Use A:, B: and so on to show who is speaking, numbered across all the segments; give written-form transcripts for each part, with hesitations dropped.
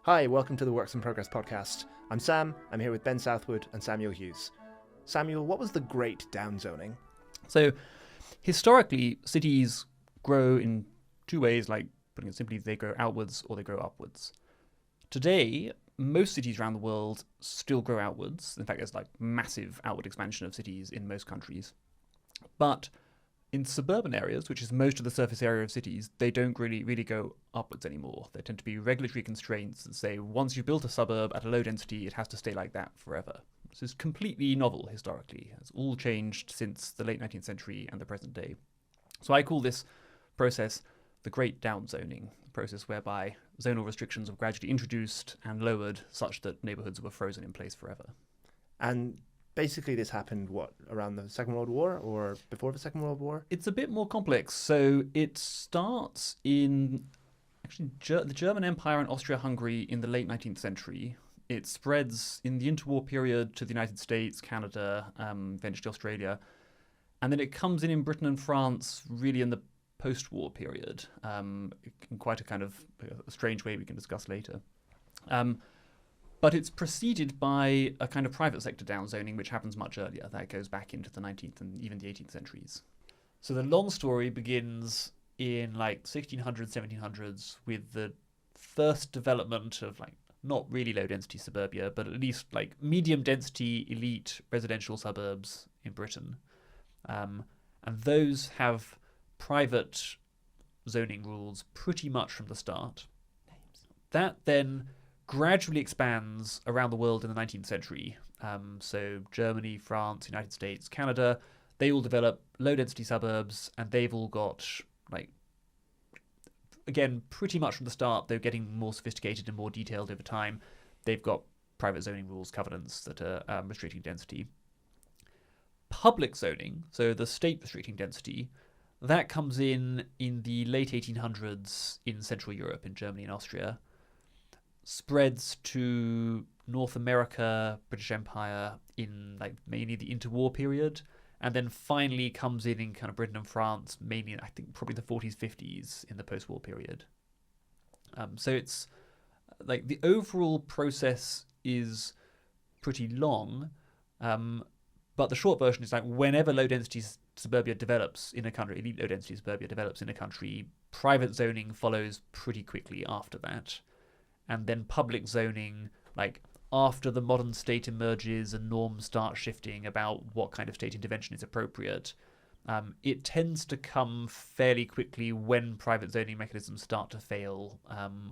A: Hi, welcome to the Works in Progress podcast. I'm Sam. I'm here with Ben Southwood and Samuel Hughes. Samuel, what was the Great Downzoning?
B: So, historically, cities grow in two ways, like putting it simply, they grow outwards or they grow upwards. Today, most cities around the world still grow outwards. In fact, there's like massive outward expansion of cities in most countries. But in suburban areas, which is most of the surface area of cities, they don't really go upwards anymore. There tend to be regulatory constraints that say once you've built a suburb at a low density, it has to stay like that forever. This is completely novel historically. It's all changed since the late 19th century and the present day. So I call this process the Great Downzoning, a process whereby zonal restrictions were gradually introduced and lowered such that neighbourhoods were frozen in place forever.
A: And basically this happened, around the Second World War or before the Second World War?
B: It's a bit more complex. So it starts in the German Empire and Austria-Hungary in the late 19th century. It spreads in the interwar period to the United States, Canada, eventually Australia. And then it comes in Britain and France really in the post-war period, in quite a kind of a strange way we can discuss later. But it's preceded by a kind of private sector downzoning, which happens much earlier. That goes back into the 19th and even the 18th centuries. So the long story begins in like 1600s, 1700s with the first development of like not really low density suburbia, but at least like medium density elite residential suburbs in Britain. And those have private zoning rules pretty much from the start. That then gradually expands around the world in the 19th century. So Germany, France, United States, Canada, they all develop low-density suburbs, and they've all got, like, again, pretty much from the start, they're getting more sophisticated and more detailed over time. They've got private zoning rules, covenants that are restricting density. Public zoning, so the state restricting density, that comes in the late 1800s in Central Europe, in Germany and Austria, spreads to North America, British Empire in like mainly the interwar period, and then finally comes in kind of Britain and France, mainly I think probably the 40s, 50s in the post-war period. So it's like the overall process is pretty long, but the short version is like whenever low-density suburbia develops in a country, elite low-density suburbia develops in a country, private zoning follows pretty quickly after that. And then public zoning, like after the modern state emerges and norms start shifting about what kind of state intervention is appropriate, it tends to come fairly quickly when private zoning mechanisms start to fail,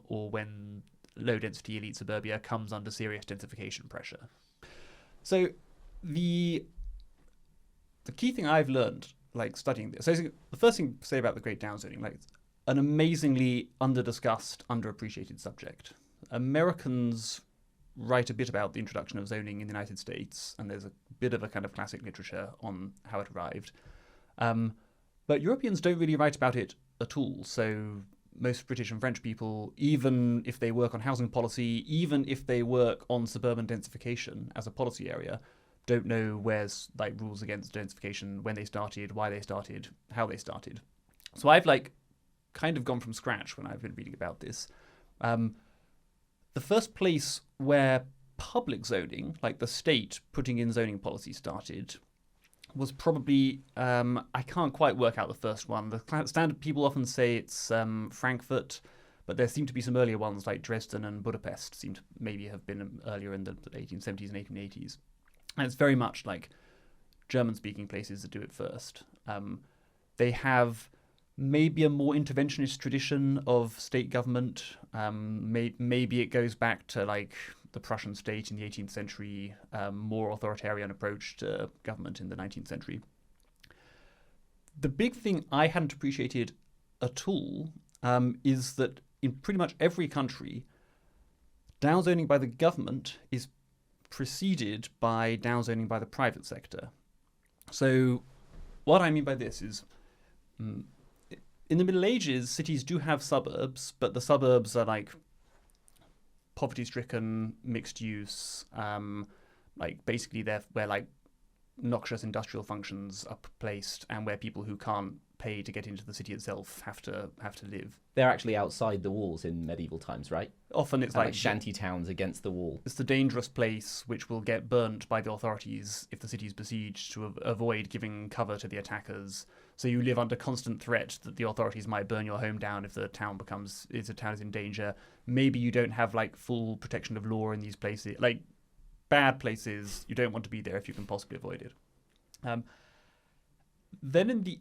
B: or when low-density elite suburbia comes under serious densification pressure. So the key thing I've learned, like studying this, so the first thing to say about the Great Downzoning, like an amazingly under-discussed, underappreciated subject. Americans write a bit about the introduction of zoning in the United States, and there's a bit of a kind of classic literature on how it arrived. But Europeans don't really write about it at all. So most British and French people, even if they work on housing policy, even if they work on suburban densification as a policy area, don't know where's like rules against densification, when they started, why they started, how they started. So I've like kind of gone from scratch when I've been reading about this. The first place where public zoning, like the state putting in zoning policy, started was probably, I can't quite work out the first one. The standard people often say it's Frankfurt, but there seem to be some earlier ones like Dresden and Budapest seem to maybe have been earlier in the 1870s and 1880s. And it's very much like German-speaking places that do it first. They have maybe a more interventionist tradition of state government. Maybe it goes back to like the Prussian state in the 18th century, more authoritarian approach to government in the 19th century. The big thing I hadn't appreciated at all is that in pretty much every country, downzoning by the government is preceded by downzoning by the private sector. So what I mean by this is, in the Middle Ages, cities do have suburbs, but the suburbs are like poverty-stricken, mixed use, like basically they're where like noxious industrial functions are placed and where people who can't pay to get into the city itself have to live.
C: They're actually outside the walls in medieval times, right?
B: Often it's
C: like shanty towns against the wall.
B: It's the dangerous place which will get burnt by the authorities if the city is besieged to avoid giving cover to the attackers. So you live under constant threat that the authorities might burn your home down if the town is in danger. Maybe you don't have like full protection of law in these places. Like bad places, you don't want to be there if you can possibly avoid it. Then in the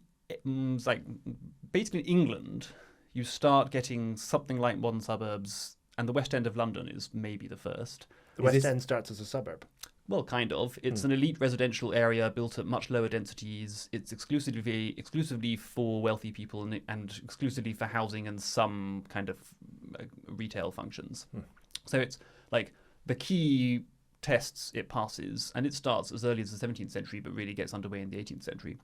B: basically in England, you start getting something like modern suburbs, and the West End of London is maybe the first.
A: The West End starts as a suburb.
B: Well, kind of. It's an elite residential area built at much lower densities. It's exclusively for wealthy people and exclusively for housing and some kind of retail functions. So it's like the key tests it passes, and it starts as early as the 17th century, but really gets underway in the 18th century.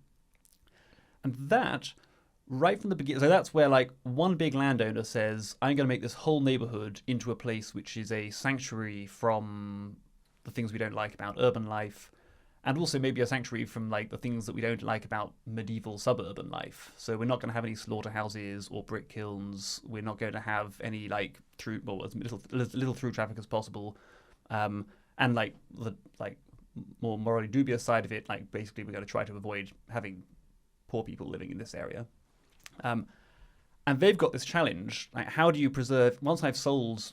B: And that, right from the beginning, so that's where like one big landowner says, I'm going to make this whole neighborhood into a place which is a sanctuary from the things we don't like about urban life, and also maybe a sanctuary from like the things that we don't like about medieval suburban life. So we're not going to have any slaughterhouses or brick kilns. We're not going to have any like as little through traffic as possible. And like the more morally dubious side of it, like basically we're going to try to avoid having poor people living in this area. And they've got this challenge, like how do you preserve, once I've sold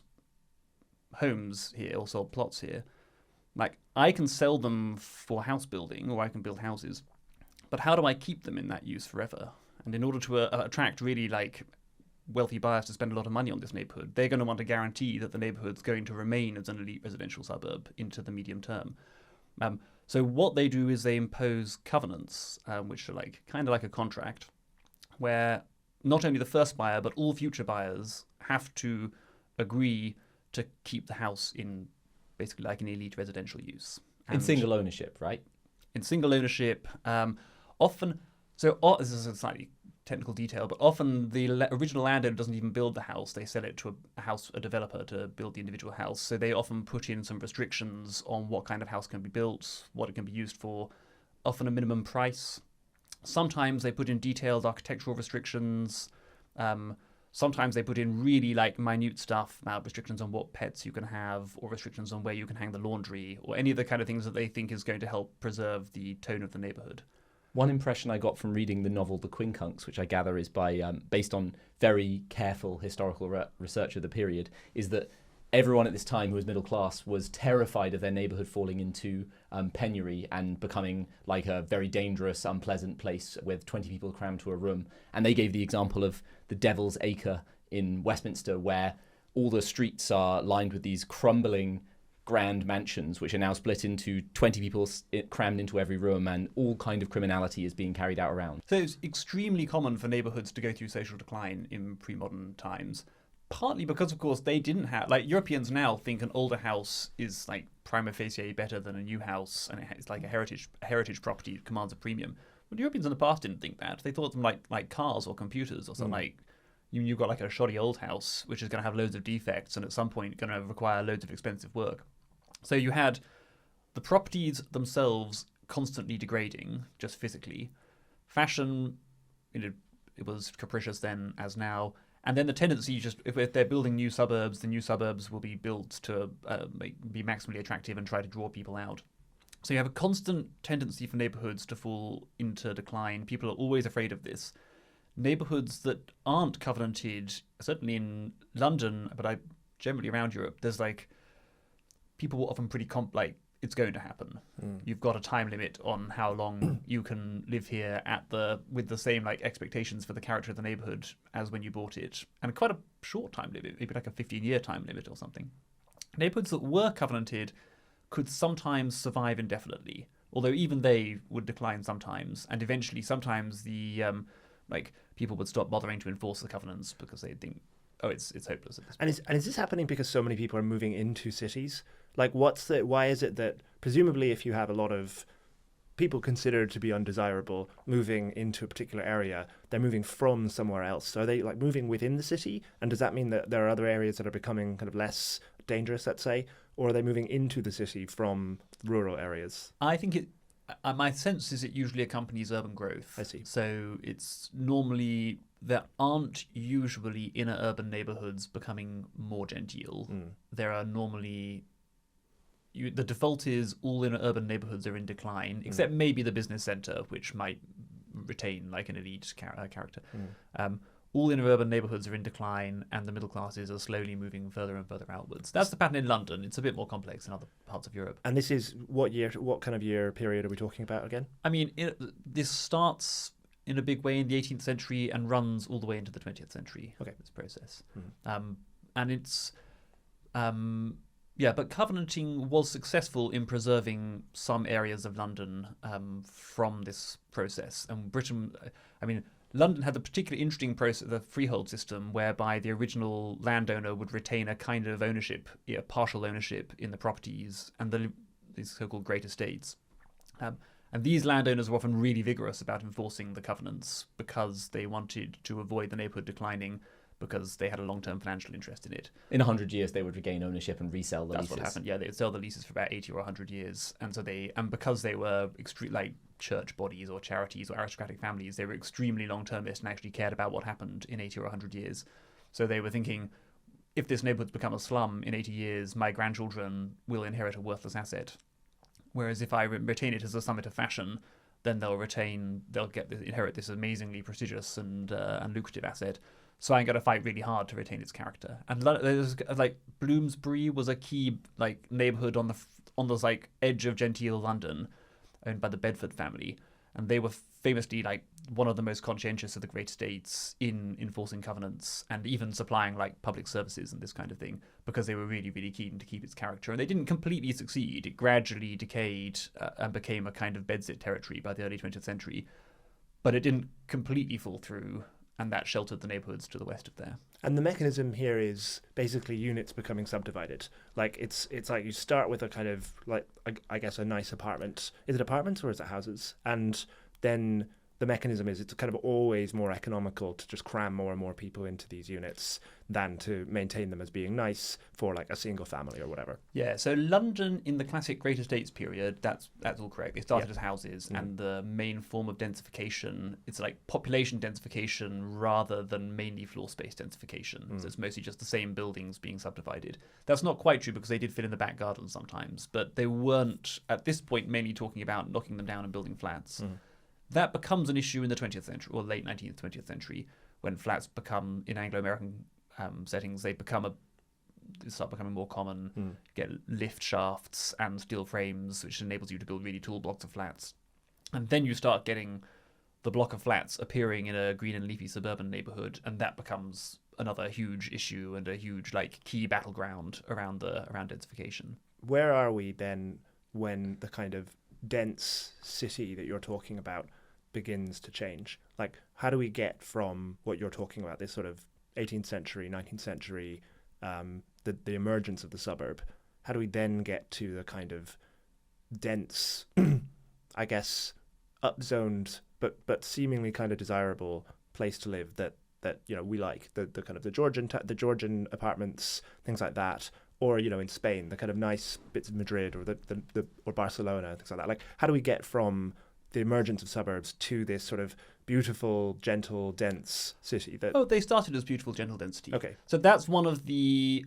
B: homes here or sold plots here, like I can sell them for house building or I can build houses, but how do I keep them in that use forever? And in order to attract really like wealthy buyers to spend a lot of money on this neighborhood, they're going to want to guarantee that the neighborhood's going to remain as an elite residential suburb into the medium term. So what they do is they impose covenants, which are like kind of like a contract, where not only the first buyer but all future buyers have to agree to keep the house in basically like an elite residential use.
C: In single ownership, right?
B: In single ownership, often. So this is a slightly technical detail, but often the original landowner doesn't even build the house. They sell it to a developer to build the individual house. So they often put in some restrictions on what kind of house can be built, what it can be used for, often a minimum price. Sometimes they put in detailed architectural restrictions. Sometimes they put in really like minute stuff about restrictions on what pets you can have or restrictions on where you can hang the laundry or any of the kind of things that they think is going to help preserve the tone of the neighborhood.
C: One impression I got from reading the novel The Quincunx, which I gather is based on very careful historical research of the period, is that everyone at this time who was middle class was terrified of their neighborhood falling into penury and becoming like a very dangerous, unpleasant place with 20 people crammed to a room. And they gave the example of the Devil's Acre in Westminster, where all the streets are lined with these crumbling grand mansions, which are now split into 20 people crammed into every room, and all kind of criminality is being carried out around.
B: So it's extremely common for neighborhoods to go through social decline in pre-modern times. Partly because, of course, they didn't have... Like, Europeans now think an older house is, like, prima facie better than a new house, and it's like a heritage property that commands a premium. But Europeans in the past didn't think that. They thought them like cars or computers or something. Like, you've got, like, a shoddy old house, which is going to have loads of defects and at some point going to require loads of expensive work. So you had the properties themselves constantly degrading, just physically. Fashion, it was capricious then as now. And then the tendency, just if they're building new suburbs, the new suburbs will be built to be maximally attractive and try to draw people out. So you have a constant tendency for neighborhoods to fall into decline. People are always afraid of this. Neighborhoods that aren't covenanted, certainly in London, but generally around Europe, there's like people were often pretty it's going to happen. You've got a time limit on how long you can live here with the same like expectations for the character of the neighborhood as when you bought it, and quite a short time limit, maybe like a 15-year time limit or something. Neighborhoods that were covenanted could sometimes survive indefinitely, although even they would decline sometimes, and eventually sometimes the people would stop bothering to enforce the covenants because they'd think, oh, it's hopeless at this point.
A: And is this happening because so many people are moving into cities? Like, why is it that presumably if you have a lot of people considered to be undesirable moving into a particular area, they're moving from somewhere else? So are they like moving within the city? And does that mean that there are other areas that are becoming kind of less dangerous, let's say? Or are they moving into the city from rural areas?
B: I think My sense is it usually accompanies urban growth.
A: I see.
B: So it's normally there aren't usually inner urban neighborhoods becoming more genteel. There are normally the default is all inner urban neighborhoods are in decline, except maybe the business center, which might retain like an elite character. All inner urban neighborhoods are in decline, and the middle classes are slowly moving further and further outwards. That's the pattern in London. It's a bit more complex in other parts of Europe.
A: And this is what year? What kind of year period are we talking about again?
B: I mean, this starts in a big way in the 18th century and runs all the way into the 20th century.
A: Okay.
B: This process, and it's but Covenanting was successful in preserving some areas of London from this process, and Britain. I mean, London had the particularly interesting process, the freehold system, whereby the original landowner would retain a kind of ownership, partial ownership in the properties and these so-called great estates. And these landowners were often really vigorous about enforcing the covenants because they wanted to avoid the neighbourhood declining because they had a long-term financial interest in it.
C: In 100 years, they would regain ownership and resell the leases.
B: That's what happened. Yeah, they would sell the leases for about 80 or 100 years. And so because they were like church bodies or charities or aristocratic families, they were extremely long-termist and actually cared about what happened in 80 or 100 years. So they were thinking, if this neighbourhood's become a slum in 80 years, my grandchildren will inherit a worthless asset. Whereas if I retain it as a summit of fashion, then they'll inherit this amazingly prestigious and lucrative asset. So I'm going to fight really hard to retain its character. And there's like Bloomsbury was a key like neighbourhood on the like edge of genteel London, owned by the Bedford family, and they were famously like one of the most conscientious of the great estates in enforcing covenants and even supplying like public services and this kind of thing, because they were really, really keen to keep its character. And they didn't completely succeed. It gradually decayed and became a kind of bedsit territory by the early 20th century, but it didn't completely fall through. And that sheltered the neighbourhoods to the west of there.
A: And the mechanism here is basically units becoming subdivided. Like it's like you start with a kind of like I guess a nice apartment. Is it apartments or is it houses? And then the mechanism is it's kind of always more economical to just cram more and more people into these units than to maintain them as being nice for like a single family or whatever.
B: Yeah, so London in the classic Great Estates period, that's all correct. They started as houses, and the main form of densification, it's like population densification rather than mainly floor space densification. So it's mostly just the same buildings being subdivided. That's not quite true because they did fit in the back gardens sometimes, but they weren't at this point mainly talking about knocking them down and building flats. That becomes an issue in the 20th century, or late 19th, 20th century, when flats become, in Anglo-American settings, they start becoming more common. Get lift shafts and steel frames, which enables you to build really tall blocks of flats. And then you start getting the block of flats appearing in a green and leafy suburban neighbourhood, and that becomes another huge issue and a huge like key battleground around densification.
A: Where are we then when the kind of dense city that you're talking about begins to change? Like, how do we get from what you're talking about, this sort of 18th century, 19th century, the emergence of the suburb, how do we then get to the kind of dense, I guess, upzoned, but seemingly kind of desirable place to live that we like, the kind of the Georgian apartments, things like that, or in Spain, the kind of nice bits of Madrid or the or Barcelona, things like that. Like, how do we get from the emergence of suburbs to this sort of beautiful, gentle, dense city?
B: They started as beautiful, gentle density.
A: Okay.
B: So that's one of the,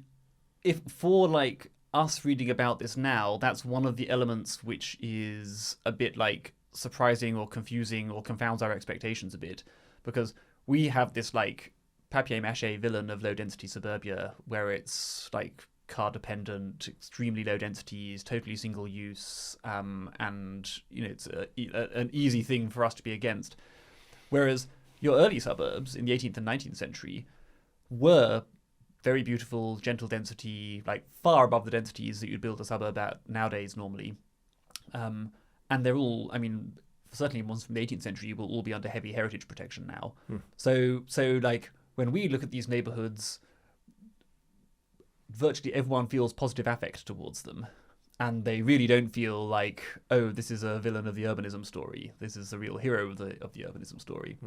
B: if for like us reading about this now, that's one of the elements which is a bit like surprising or confusing or confounds our expectations a bit, because we have this like papier-mâché villain of low density suburbia where it's like car dependent, extremely low densities, totally single use, and it's an easy thing for us to be against. Whereas your early suburbs in the 18th and 19th century were very beautiful, gentle density, like far above the densities that you'd build a suburb at nowadays normally. And they're all, certainly ones from the 18th century will all be under heavy heritage protection now. So like when we look at these neighborhoods, virtually everyone feels positive affect towards them, and they really don't feel like, oh, this is a villain of the urbanism story. This is a real hero of the urbanism story.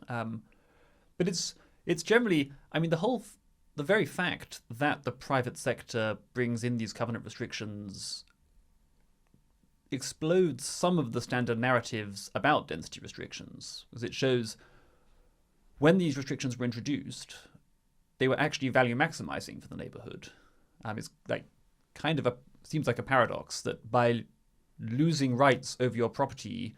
B: But it's generally, the very fact that the private sector brings in these covenant restrictions explodes some of the standard narratives about density restrictions, because it shows when these restrictions were introduced, they were actually value maximizing for the neighborhood. It's like seems like a paradox that by losing rights over your property,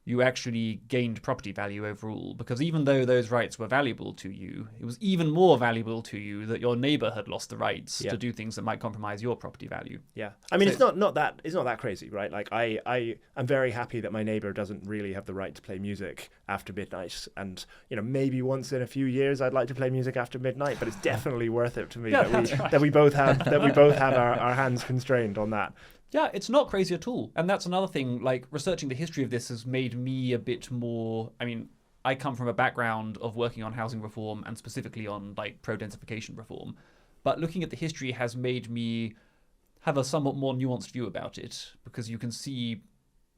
B: you actually gained property value overall, because even though those rights were valuable to you, it was even more valuable to you that your neighbor had lost the rights to do things that might compromise your property value.
A: Yeah, I mean, it's not that crazy, right? Like I'm very happy that my neighbor doesn't really have the right to play music after midnight, and maybe once in a few years I'd like to play music after midnight, but it's definitely worth it to me that we both have our hands constrained on that.
B: Yeah, it's not crazy at all. And that's another thing, like researching the history of this has made me a bit more, I come from a background of working on housing reform and specifically on like pro-densification reform. But looking at the history has made me have a somewhat more nuanced view about it, because you can see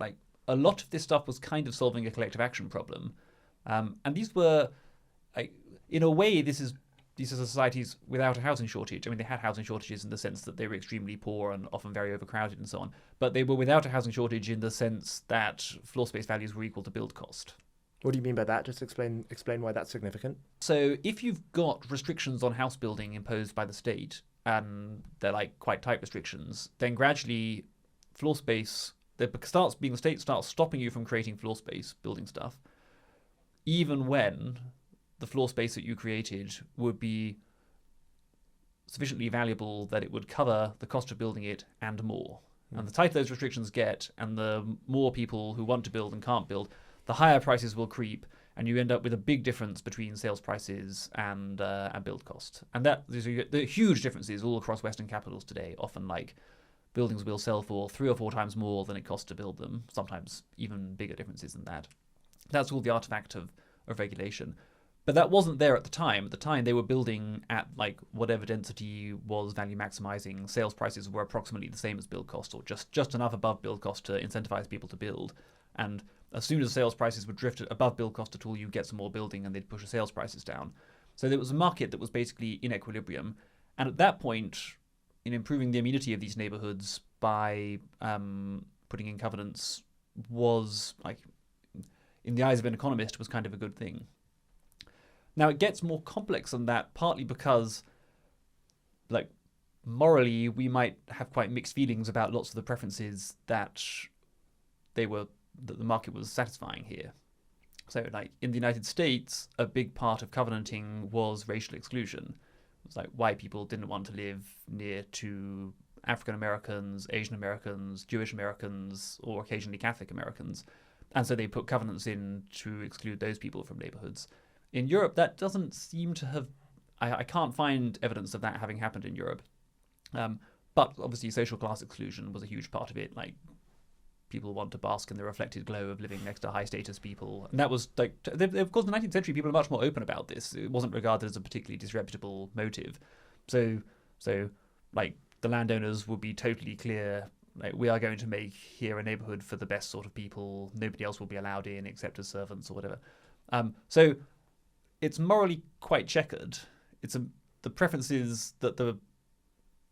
B: like a lot of this stuff was kind of solving a collective action problem. And these were, in a way, these are societies without a housing shortage. They had housing shortages in the sense that they were extremely poor and often very overcrowded and so on. But they were without a housing shortage in the sense that floor space values were equal to build cost.
A: What do you mean by that? Just explain why that's significant.
B: So if you've got restrictions on house building imposed by the state, and they're like quite tight restrictions, then gradually floor space, the state starts stopping you from creating floor space, building stuff, even when the floor space that you created would be sufficiently valuable that it would cover the cost of building it and more. And the tighter those restrictions get, and the more people who want to build and can't build, the higher prices will creep, and you end up with a big difference between sales prices and build cost. And the huge differences all across Western capitals today. Often, like, buildings will sell for 3 or 4 times more than it costs to build them. Sometimes even bigger differences than that. That's all the artifact of regulation. But that wasn't there at the time. At the time, they were building at like whatever density was value maximizing. Sales prices were approximately the same as build cost, or just enough above build cost to incentivize people to build. And as soon as sales prices would drift above build cost at all, you'd get some more building and they'd push the sales prices down. So there was a market that was basically in equilibrium. And at that point, in improving the amenity of these neighborhoods by putting in covenants was, like, in the eyes of an economist, was kind of a good thing. Now, it gets more complex than that, partly because, like, morally, we might have quite mixed feelings about lots of the preferences that the market was satisfying here. So, like, in the United States, a big part of covenanting was racial exclusion. It was like white people didn't want to live near to African Americans, Asian Americans, Jewish Americans, or occasionally Catholic Americans. And so they put covenants in to exclude those people from neighborhoods. In Europe, that doesn't seem to have... I can't find evidence of that having happened in Europe. But obviously social class exclusion was a huge part of it. Like, people want to bask in the reflected glow of living next to high status people. And that was, like... Of course, in the 19th century, people are much more open about this. It wasn't regarded as a particularly disreputable motive. So like, the landowners would be totally clear, like, we are going to make here a neighborhood for the best sort of people. Nobody else will be allowed in except as servants or whatever. So it's morally quite checkered. The preferences that the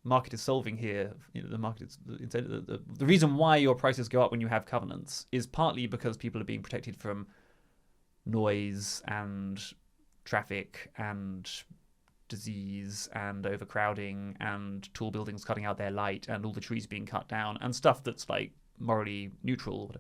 B: market is solving here. The market is the reason why your prices go up when you have covenants is partly because people are being protected from noise and traffic and disease and overcrowding and tall buildings cutting out their light and all the trees being cut down and stuff that's, like, morally neutral.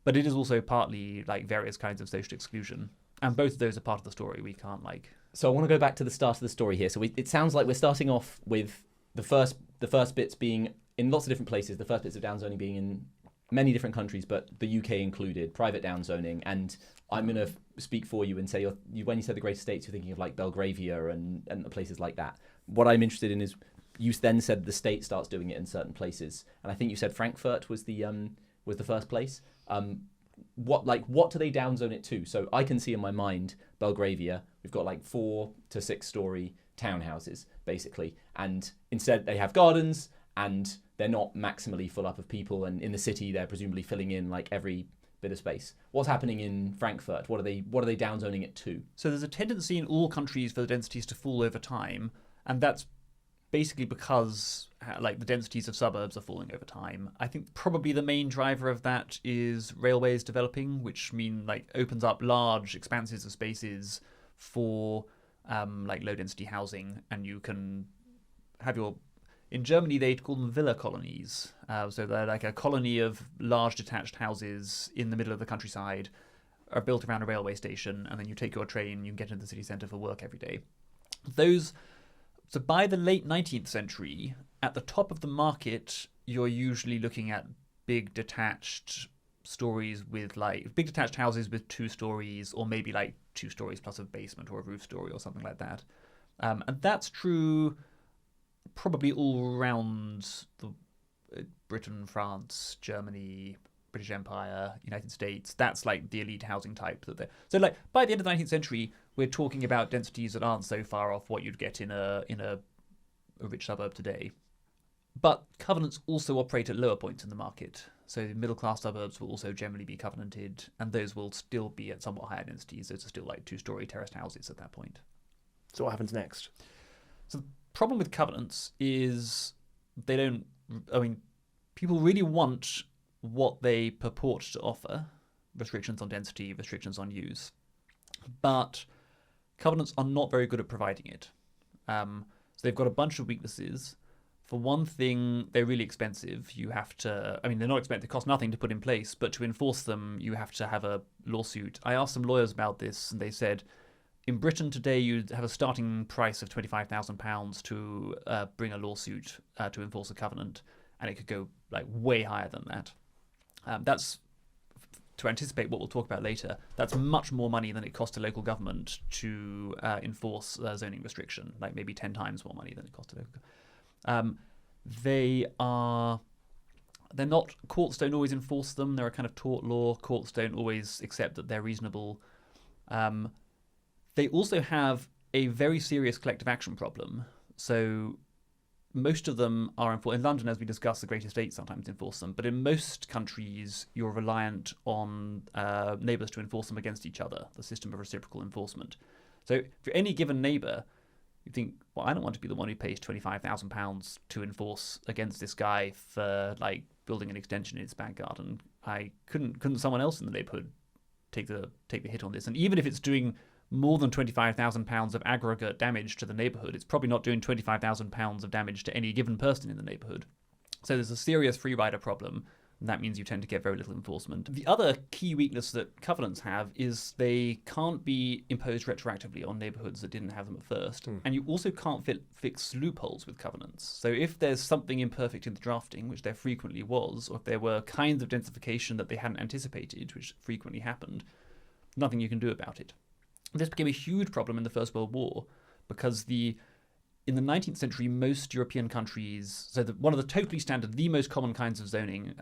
B: But it is also partly, like, various kinds of social exclusion. And both of those are part of the story. We can't, like...
C: So I want to go back to the start of the story here. So it sounds like we're starting off with the first bits being in lots of different places, the first bits of downzoning being in many different countries, but the UK included, private downzoning. And I'm going to speak for you and say, when you said the Great Estates, you're thinking of, like, Belgravia and places like that. What I'm interested in is, you then said the state starts doing it in certain places. And I think you said Frankfurt was the first place. What do they downzone it to? So I can see in my mind Belgravia, we've got like 4 to 6 story townhouses basically, and instead they have gardens and they're not maximally full up of people, and in the city they're presumably filling in like every bit of space. What's happening in Frankfurt? What are they downzoning it to?
B: So there's a tendency in all countries for the densities to fall over time, and that's basically because like the densities of suburbs are falling over time. I think probably the main driver of that is railways developing, which mean like opens up large expanses of spaces for like low density housing, and you can have your. In Germany, they'd call them villa colonies. So they're like a colony of large detached houses in the middle of the countryside, are built around a railway station, and then you take your train, you can get into the city centre for work every day. So by the late 19th century, at the top of the market, you're usually looking at big detached stories with like big detached houses with 2 stories, or maybe like 2 stories plus a basement or a roof story or something like that. And that's true probably all around Britain, France, Germany, British Empire, United States. That's like the elite housing type so like by the end of the 19th century, we're talking about densities that aren't so far off what you'd get in a rich suburb today. But covenants also operate at lower points in the market. So middle class suburbs will also generally be covenanted, and those will still be at somewhat higher densities. Those are still like 2-story terraced houses at that point.
A: So what happens next?
B: So the problem with covenants is people really want what they purport to offer, restrictions on density, restrictions on use, but covenants are not very good at providing it. So they've got a bunch of weaknesses. For one thing, they're really expensive. They're not expensive, they cost nothing to put in place, but to enforce them, you have to have a lawsuit. I asked some lawyers about this, and they said, in Britain today, you'd have a starting price of £25,000 to bring a lawsuit to enforce a covenant, and it could go like way higher than that. That's, to anticipate what we'll talk about later, that's much more money than it costs a local government to enforce a zoning restriction, like maybe 10 times more money than it costs a local government. Courts don't always enforce them. They're a kind of tort law. Courts don't always accept that they're reasonable. They also have a very serious collective action problem. So most of them are enforced. In London, as we discussed, the great estates sometimes enforce them. But in most countries, you're reliant on neighbours to enforce them against each other, the system of reciprocal enforcement. So for any given neighbour, you think, well, I don't want to be the one who pays £25,000 to enforce against this guy for like building an extension in his back garden. Couldn't someone else in the neighbourhood take the hit on this? And even if it's doing more than £25,000 of aggregate damage to the neighbourhood, it's probably not doing £25,000 of damage to any given person in the neighbourhood. So there's a serious free rider problem, and that means you tend to get very little enforcement. The other key weakness that covenants have is they can't be imposed retroactively on neighbourhoods that didn't have them at first. And you also can't fix loopholes with covenants. So if there's something imperfect in the drafting, which there frequently was, or if there were kinds of densification that they hadn't anticipated, which frequently happened, nothing you can do about it. This became a huge problem in the First World War because in the 19th century, most European countries, one of the totally standard, the most common kinds of zoning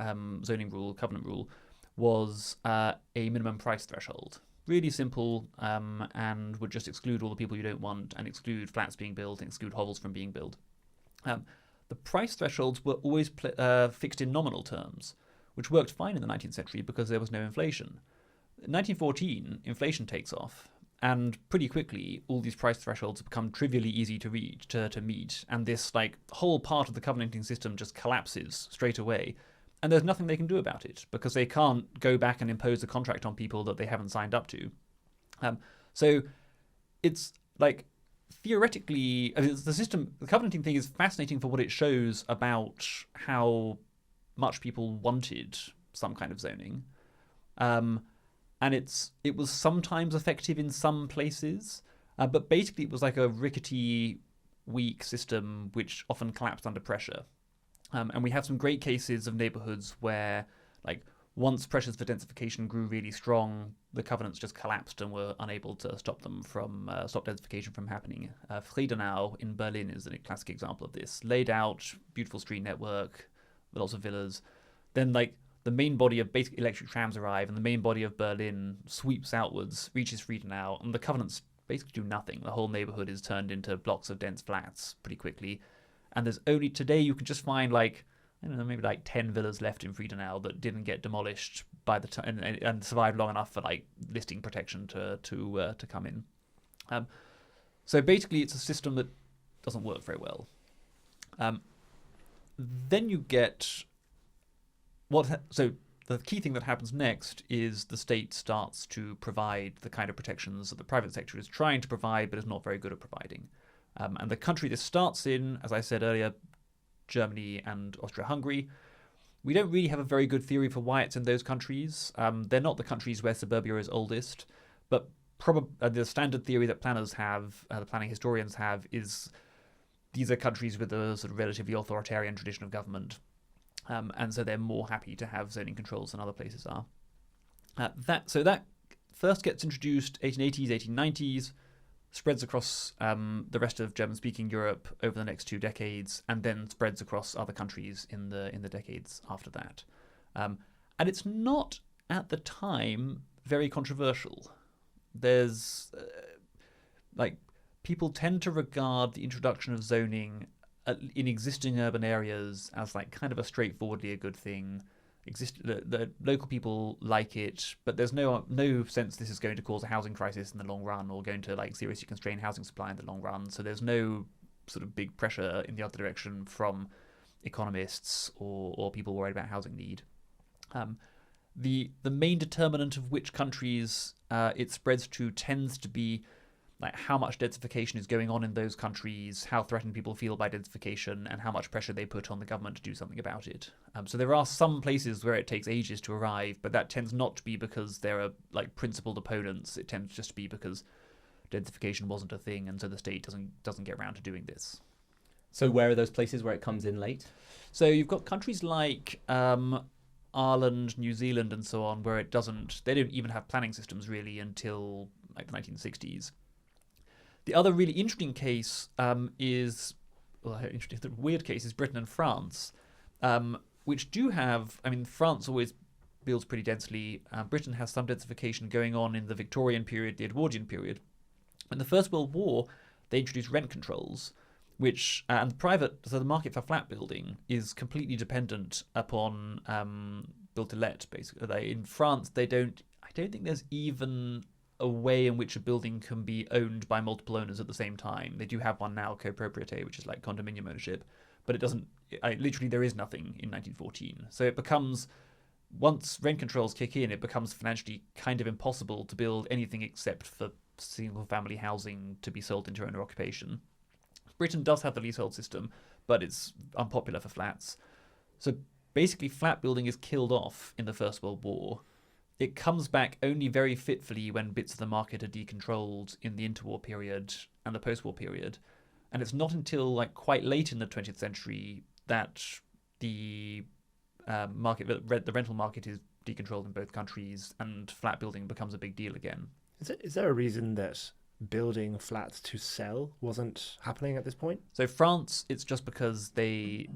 B: rule, covenant rule, was a minimum price threshold. Really simple, and would just exclude all the people you don't want, and exclude flats being built, and exclude hovels from being built. The price thresholds were always fixed in nominal terms, which worked fine in the 19th century because there was no inflation. In 1914, inflation takes off. And pretty quickly, all these price thresholds become trivially easy to meet, and this like whole part of the covenanting system just collapses straight away. And there's nothing they can do about it because they can't go back and impose a contract on people that they haven't signed up to. So it's like theoretically, the covenanting thing is fascinating for what it shows about how much people wanted some kind of zoning. And it was sometimes effective in some places, but basically it was like a rickety, weak system which often collapsed under pressure. And we have some great cases of neighbourhoods where, like, once pressures for densification grew really strong, the covenants just collapsed and were unable to stop densification from happening. Friedenau in Berlin is a classic example of this. Laid out, beautiful street network, lots of villas. Then, like, the main body of basic electric trams arrive, and the main body of Berlin sweeps outwards, reaches Friedenau, and the covenants basically do nothing. The whole neighbourhood is turned into blocks of dense flats pretty quickly. And there's only today you can just find maybe 10 villas left in Friedenau that didn't get demolished by the time and survived long enough for like listing protection to come in. So basically, it's a system that doesn't work very well. Then you get so the key thing that happens next is the state starts to provide the kind of protections that the private sector is trying to provide but is not very good at providing. And the country this starts in, as I said earlier, Germany and Austria-Hungary, we don't really have a very good theory for why it's in those countries. They're not the countries where suburbia is oldest, but the standard theory that planners have, the planning historians have, is these are countries with a sort of relatively authoritarian tradition of government. And so they're more happy to have zoning controls than other places are. That first gets introduced 1880s, 1890s, spreads across the rest of German-speaking Europe over the next 2 decades, and then spreads across other countries in the decades after that. And it's not, at the time, very controversial. There's people tend to regard the introduction of zoning in existing urban areas as kind of a straightforwardly a good thing. The local people like it, but there's no sense this is going to cause a housing crisis in the long run or going to seriously constrain housing supply in the long run. So there's no sort of big pressure in the other direction from economists or people worried about housing need. The main determinant of which countries it spreads to tends to be how much densification is going on in those countries, how threatened people feel by densification, and how much pressure they put on the government to do something about it. So there are some places where it takes ages to arrive, but that tends not to be because there are principled opponents. It tends just to be because densification wasn't a thing, and so the state doesn't get around to doing this.
C: So where are those places where it comes in late?
B: So you've got countries like Ireland, New Zealand, and so on, where they don't even have planning systems really until the 1960s. The other really interesting case the weird case is Britain and France, which do have, France always builds pretty densely. Britain has some densification going on in the Victorian period, the Edwardian period. In the First World War, they introduced rent controls, which, and the market for flat building is completely dependent upon build-to-let, basically. In France, I don't think there's even a way in which a building can be owned by multiple owners at the same time. They do have one now, copropriété, which is like condominium ownership, but it doesn't. Literally, there is nothing in 1914. So it becomes, once rent controls kick in, it becomes financially kind of impossible to build anything except for single-family housing to be sold into owner occupation. Britain does have the leasehold system, but it's unpopular for flats. So basically, flat building is killed off in the First World War. It comes back only very fitfully when bits of the market are decontrolled in the interwar period and the post-war period. And it's not until quite late in the 20th century that the rental market is decontrolled in both countries and flat building becomes a big deal again.
A: Is there a reason that building flats to sell wasn't happening at this point?
B: So France, it's just because they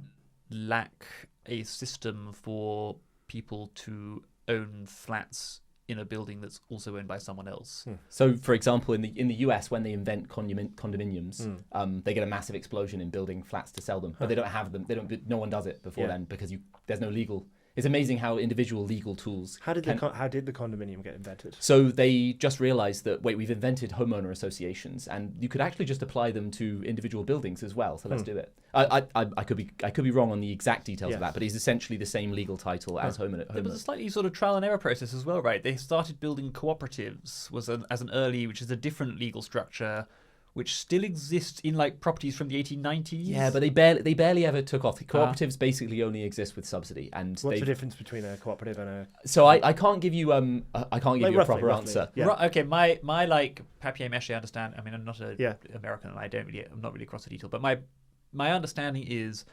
B: lack a system for people to own flats in a building that's also owned by someone else.
C: So, for example, in the US, when they invent condominiums, they get a massive explosion in building flats to sell them, but they don't have them. No one does it before then because there's no legal. It's amazing how individual legal tools.
A: How did the condominium get invented?
C: So they just realised that we've invented homeowner associations, and you could actually just apply them to individual buildings as well. So let's do it. I could be wrong on the exact details of that, but it's essentially the same legal title as homeowner.
B: There was a slightly sort of trial and error process as well, right? They started building cooperatives as an early, which is a different legal structure, which still exists in properties from the 1890s.
C: Yeah, but they barely ever took off. Cooperatives basically only exist with subsidy. And
A: what's the difference between a cooperative and a?
C: So I can't give you a proper answer.
B: Yeah. Right, okay, my papier-mâché understand. I'm not an American, and I'm not really across the detail. But my understanding is,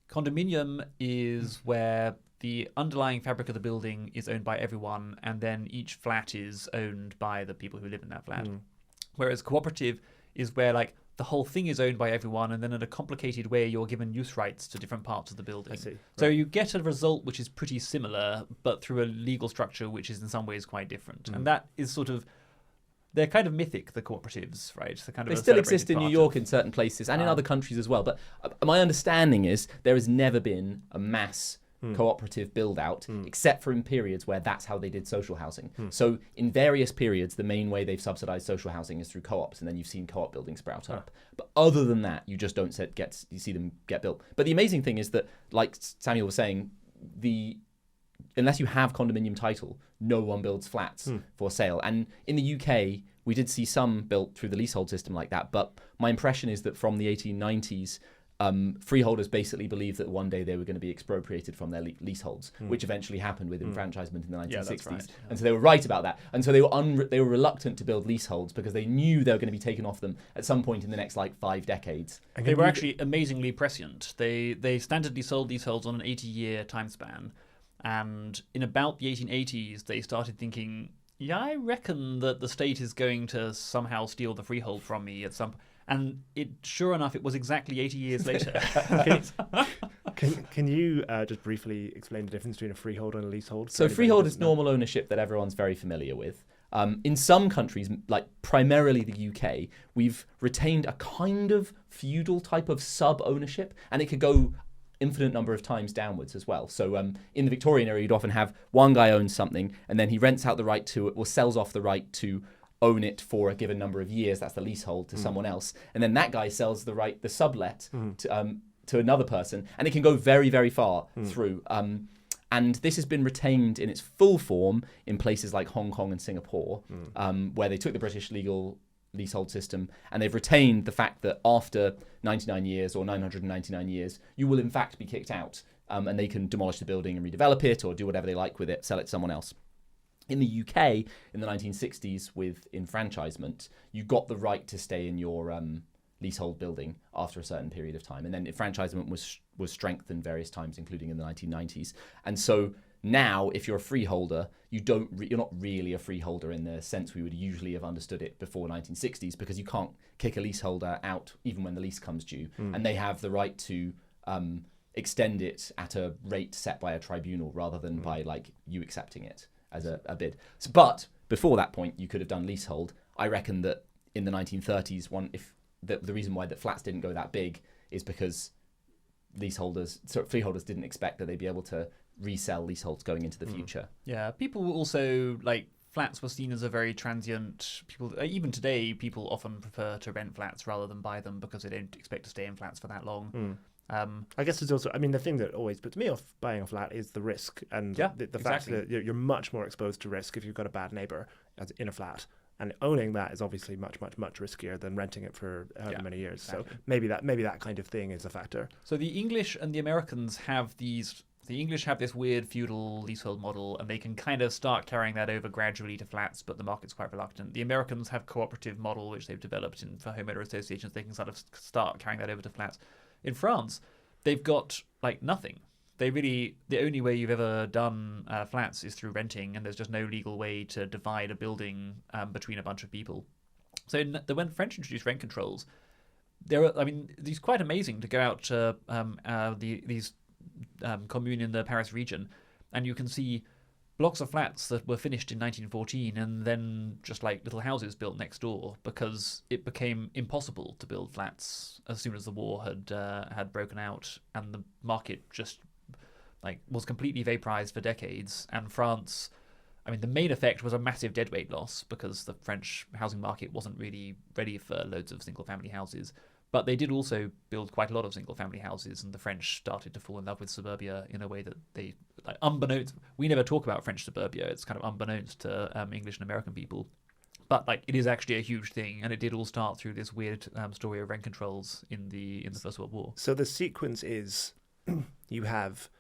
B: condominium is where the underlying fabric of the building is owned by everyone, and then each flat is owned by the people who live in that flat. Whereas cooperative is where the whole thing is owned by everyone, and then in a complicated way you're given use rights to different parts of the building.
A: I see. Right.
B: So you get a result which is pretty similar, but through a legal structure which is in some ways quite different. And that is they're kind of mythic, the cooperatives, right?
C: They still exist in New York in certain places and in other countries as well. But my understanding is there has never been a mass cooperative build out, except for in periods where that's how they did social housing. So in various periods, the main way they've subsidized social housing is through co-ops, and then you've seen co-op buildings sprout up. But other than that, you just don't you see them get built. But the amazing thing is that, like Samuel was saying, unless you have condominium title, no one builds flats for sale. And in the UK, we did see some built through the leasehold system like that. But my impression is that from the 1890s, freeholders basically believed that one day they were going to be expropriated from their leaseholds, which eventually happened with enfranchisement in the 1960s.
B: Yeah, that's right.
C: And so they were right about that. And so they were reluctant to build leaseholds because they knew they were going to be taken off them at some point in the next 5 decades.
B: They were actually amazingly prescient. They standardly sold leaseholds on an 80-year time span. And in about the 1880s, they started thinking, yeah, I reckon that the state is going to somehow steal the freehold from me at some point. And sure enough, it was exactly 80 years later.
A: Can you just briefly explain the difference between a freehold and a leasehold?
C: So freehold is normal ownership that everyone's very familiar with. In some countries, like primarily the UK, we've retained a kind of feudal type of sub-ownership, and it could go infinite number of times downwards as well. So in the Victorian era, you'd often have one guy owns something, and then he rents out the right to it, or sells off the right to own it for a given number of years. That's the leasehold to someone else, and then that guy sells the sublet to another person, and it can go very, very far through. And this has been retained in its full form in places like Hong Kong and Singapore, where they took the British legal leasehold system, and they've retained the fact that after 99 years or 999 years, you will in fact be kicked out, and they can demolish the building and redevelop it or do whatever they like with it, sell it to someone else. In the UK, in the 1960s, with enfranchisement, you got the right to stay in your leasehold building after a certain period of time. And then enfranchisement was strengthened various times, including in the 1990s. And so now, if you're a freeholder, you're not really a freeholder in the sense we would usually have understood it before 1960s, because you can't kick a leaseholder out even when the lease comes due. And they have the right to extend it at a rate set by a tribunal rather than by you accepting it as a bid. So, but before that point, you could have done leasehold. I reckon that in the 1930s, the reason why the flats didn't go that big is because freeholders didn't expect that they'd be able to resell leaseholds going into the future.
B: Yeah, people also flats were seen as a very transient. People, even today, people often prefer to rent flats rather than buy them because they don't expect to stay in flats for that long.
A: I guess it's also, the thing that always puts me off buying a flat is the risk, and the fact that you're much more exposed to risk if you've got a bad neighbour in a flat. And owning that is obviously much, much, much riskier than renting it for however many years. Exactly. So maybe that kind of thing is a factor.
B: So the English and the Americans have these. The English have this weird feudal leasehold model, and they can kind of start carrying that over gradually to flats, but the market's quite reluctant. The Americans have cooperative model, which they've developed for homeowner associations. They can sort of start carrying that over to flats. In France, they've got nothing. The only way you've ever done flats is through renting, and there's just no legal way to divide a building between a bunch of people. So when the French introduced rent controls, it's quite amazing to go out to these commune in the Paris region, and you can see blocks of flats that were finished in 1914 and then just little houses built next door, because it became impossible to build flats as soon as the war had broken out, and the market just was completely vaporized for decades. And France, the main effect was a massive deadweight loss, because the French housing market wasn't really ready for loads of single family houses. But they did also build quite a lot of single-family houses, and the French started to fall in love with suburbia in a way that they, unbeknownst, we never talk about French suburbia. It's kind of unbeknownst to English and American people. But it is actually a huge thing, and it did all start through this weird story of rent controls in the First World War.
A: So the sequence is you have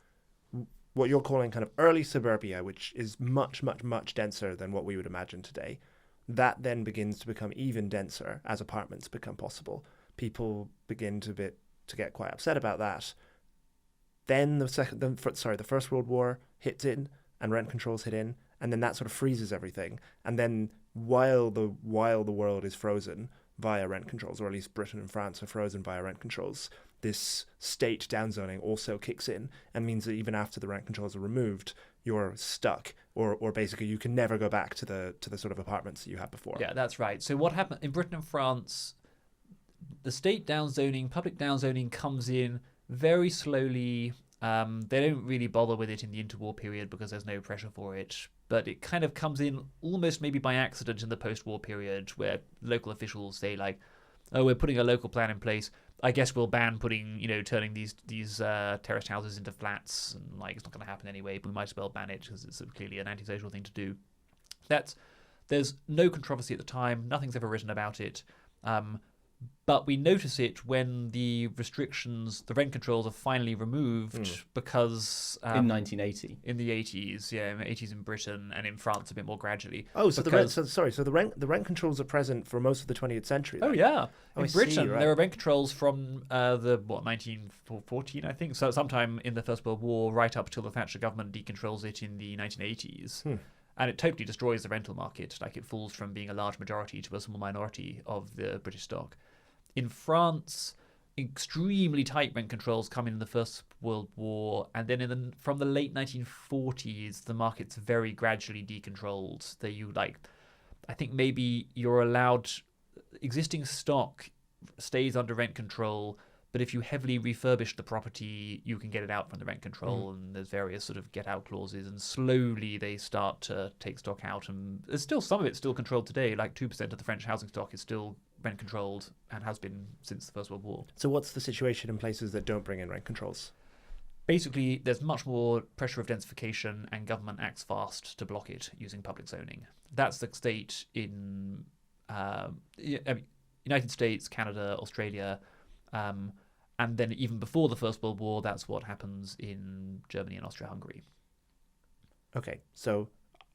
A: what you're calling kind of early suburbia, which is much, much, much denser than what we would imagine today. That then begins to become even denser as apartments become possible. People begin to get quite upset about that. Then the First World War hits in, and rent controls hit in, and then that sort of freezes everything. And then while the world is frozen via rent controls, or at least Britain and France are frozen via rent controls, this state downzoning also kicks in and means that even after the rent controls are removed, you're stuck, or basically you can never go back to the sort of apartments that you had before.
B: Yeah, that's right. So what happened in Britain and France? The state downzoning, public downzoning comes in very slowly They don't really bother with it in the interwar period because there's no pressure for it. But it kind of comes in almost maybe by accident in the post-war period, where local officials say like, "Oh, we're putting a local plan in place. I guess we'll ban turning these terraced houses into flats, and like it's not going to happen anyway. But we might as well ban it because it's clearly an antisocial thing to do." There's no controversy at the time. Nothing's ever written about it. But we notice it when the restrictions, the rent controls, are finally removed because
C: in 1980,
B: in the 80s, in the 80s in Britain, and in France a bit more gradually.
A: Oh, so the rent controls are present for most of the 20th century. Then.
B: Oh yeah,
A: Oh,
B: in Britain
A: right.
B: there are rent controls from 1914, I think. So sometime in the First World War, right up till the Thatcher government decontrols it in the 1980s. And it totally destroys the rental market. Like, it falls from being a large majority to a small minority of the British stock. In France, extremely tight rent controls come in the First World War, and then from the late 1940s, the market's very gradually decontrolled. I think maybe you're allowed, existing stock stays under rent control, but if you heavily refurbish the property, you can get it out from the rent control, and there's various sort of get out clauses, and slowly they start to take stock out, and there's still some of it's still controlled today. Like 2% of the French housing stock is still rent controlled and has been since the First World War.
A: So what's the situation in places that don't bring in rent controls?
B: Basically, there's much more pressure of densification, and government acts fast to block it using public zoning. That's the state in United States, Canada, Australia, and then even before the First World War, that's what happens in Germany and Austria-Hungary.
A: Okay, so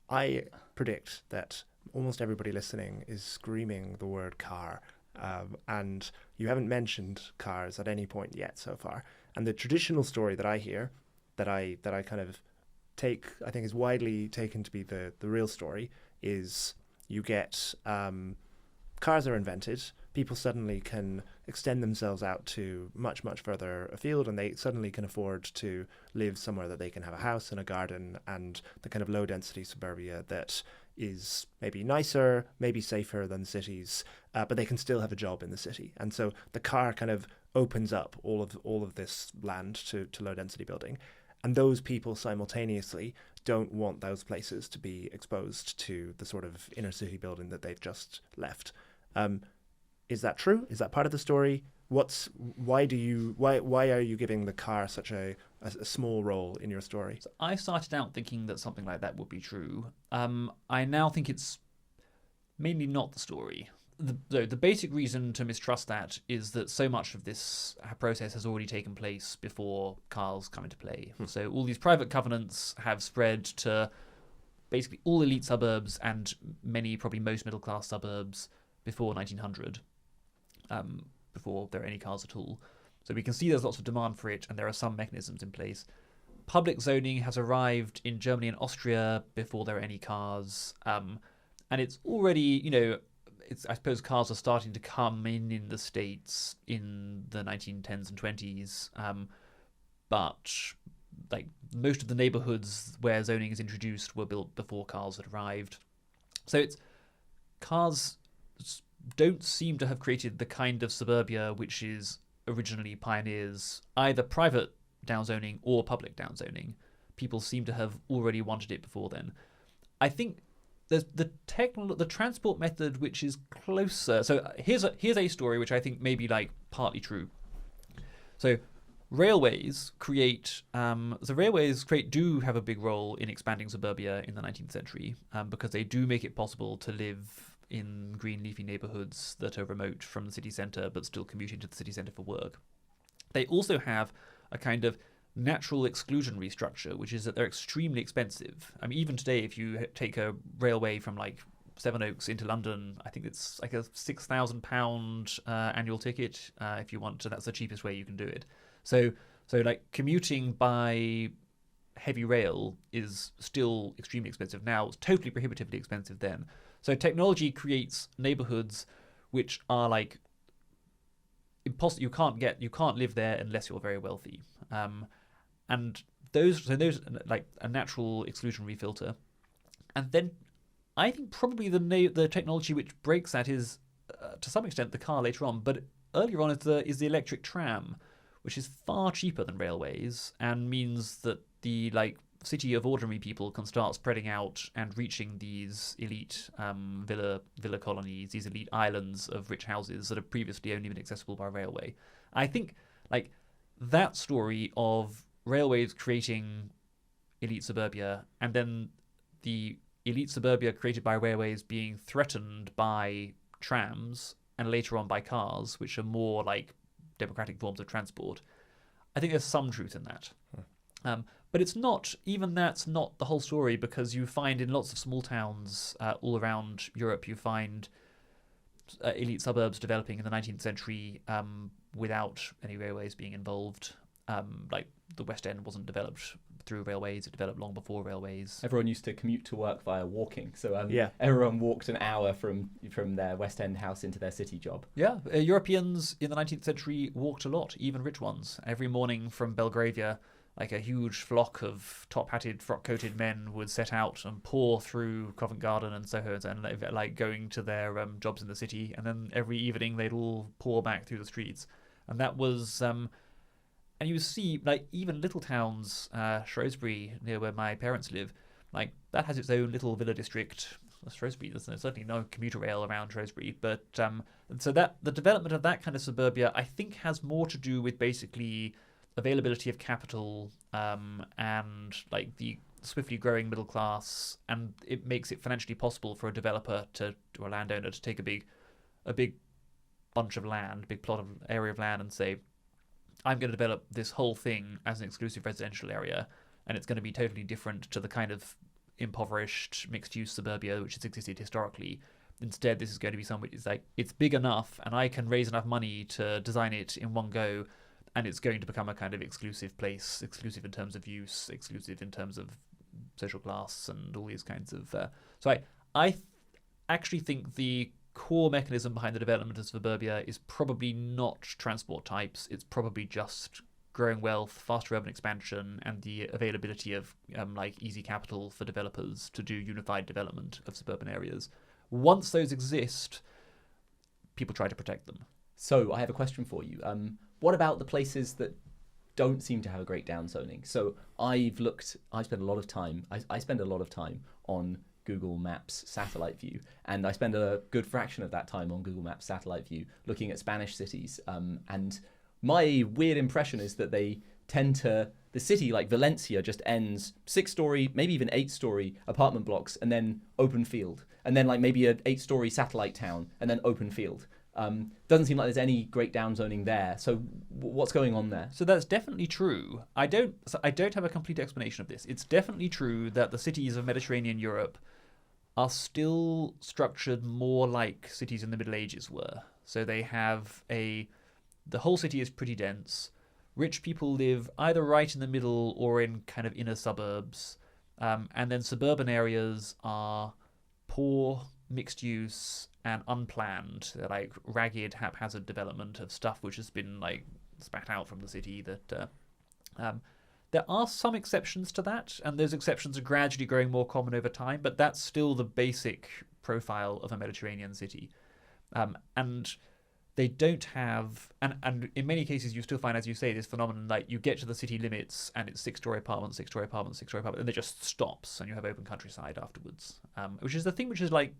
A: I predict that almost everybody listening is screaming the word car, and you haven't mentioned cars at any point yet so far. And the traditional story that I hear, that I kind of take, I think is widely taken to be the real story, is you get cars are invented, people suddenly can extend themselves out to much, much further afield, and they suddenly can afford to live somewhere that they can have a house and a garden and the kind of low density suburbia that is maybe nicer, maybe safer than cities, but they can still have a job in the city. And so the car kind of opens up all of this land to low density building. And those people simultaneously don't want those places to be exposed to the sort of inner city building that they've just left. Is that true? Is that part of the story? Why are you giving the car such a small role in your story?
B: So I started out thinking that something like that would be true. I now think it's mainly not the story. The basic reason to mistrust that is that so much of this process has already taken place before cars come into play. So all these private covenants have spread to basically all elite suburbs and probably most middle-class suburbs before 1900, before there are any cars at all. So we can see there's lots of demand for it, and there are some mechanisms in place. Public zoning has arrived in Germany and Austria before there are any cars, and it's already, I suppose cars are starting to come in the States in the 1910s and 20s, but like most of the neighborhoods where zoning is introduced were built before cars had arrived. So cars don't seem to have created the kind of suburbia which is originally pioneers either private downzoning or public downzoning. People seem to have already wanted it before then. I think there's the transport method which is closer. So here's a story which I think may be like partly true. So railways do have a big role in expanding suburbia in the 19th century, because they do make it possible to live in green leafy neighborhoods that are remote from the city centre but still commuting to the city centre for work. They also have a kind of natural exclusionary structure, which is that they're extremely expensive. I mean, even today, if you take a railway from like Sevenoaks into London, I think it's like a £6,000 annual ticket if you want to. That's the cheapest way you can do it. So like commuting by heavy rail is still extremely expensive now. It's totally prohibitively expensive then. So technology creates neighborhoods which are like impossible. You can't live there unless you're very wealthy. And those like a natural exclusionary filter. And then I think probably the technology which breaks that is to some extent the car later on, but earlier on is the electric tram, which is far cheaper than railways and means that the city of ordinary people can start spreading out and reaching these elite villa colonies, these elite islands of rich houses that have previously only been accessible by railway. I think that story of railways creating elite suburbia and then the elite suburbia created by railways being threatened by trams and later on by cars, which are more like democratic forms of transport. I think there's some truth in that. But it's not, even that's not the whole story, because you find in lots of small towns all around Europe, you find elite suburbs developing in the 19th century without any railways being involved. Like the West End wasn't developed through railways, it developed long before railways.
C: Everyone used to commute to work via walking, so
A: Yeah.
C: everyone walked an hour from their West End house into their city job.
B: Yeah, Europeans in the 19th century walked a lot, even rich ones. Every morning from Belgravia, like a huge flock of top-hatted, frock-coated men would set out and pour through Covent Garden and Soho and like going to their jobs in the city, and then every evening they'd all pour back through the streets. And that was... and you see, like, even little towns, Shrewsbury, near where my parents live, like, that has its own little villa district. Shrewsbury, there's certainly no commuter rail around Shrewsbury, but so that the development of that kind of suburbia, I think, has more to do with basically availability of capital and like the swiftly growing middle class, and it makes it financially possible for a developer or a landowner to take a big bunch of land, big plot of area of land, and say, I'm going to develop this whole thing as an exclusive residential area, and it's going to be totally different to the kind of impoverished mixed-use suburbia which has existed historically. Instead, this is going to be something which is like, it's big enough and I can raise enough money to design it in one go, and it's going to become a kind of exclusive place, exclusive in terms of use, exclusive in terms of social class and all these kinds of... So I actually think the core mechanism behind the development of suburbia is probably not transport types. It's probably just growing wealth, faster urban expansion, and the availability of like easy capital for developers to do unified development of suburban areas. Once those exist, people try to protect them.
C: So I have a question for you. What about the places that don't seem to have a great downzoning? So I spend a lot of time on Google Maps satellite view, and I spend a good fraction of that time on Google Maps satellite view looking at Spanish cities. And my weird impression is that they tend to, the city like Valencia just ends 6-story, maybe even 8-story apartment blocks, and then open field, and then like maybe an 8-story satellite town, and then open field. Doesn't seem like there's any great downzoning there. So what's going on there?
B: So that's definitely true. I don't have a complete explanation of this. It's definitely true that the cities of Mediterranean Europe are still structured more like cities in the Middle Ages were. So they have the whole city is pretty dense. Rich people live either right in the middle or in kind of inner suburbs. And then suburban areas are poor, mixed use, and unplanned. They're like ragged, haphazard development of stuff which has been like spat out from the city. That there are some exceptions to that, and those exceptions are gradually growing more common over time, but that's still the basic profile of a Mediterranean city. And they don't have, and in many cases you still find, as you say, this phenomenon, like you get to the city limits and it's 6-story apartments, 6-story apartments, 6-story apartments, and it just stops and you have open countryside afterwards, which is the thing which is like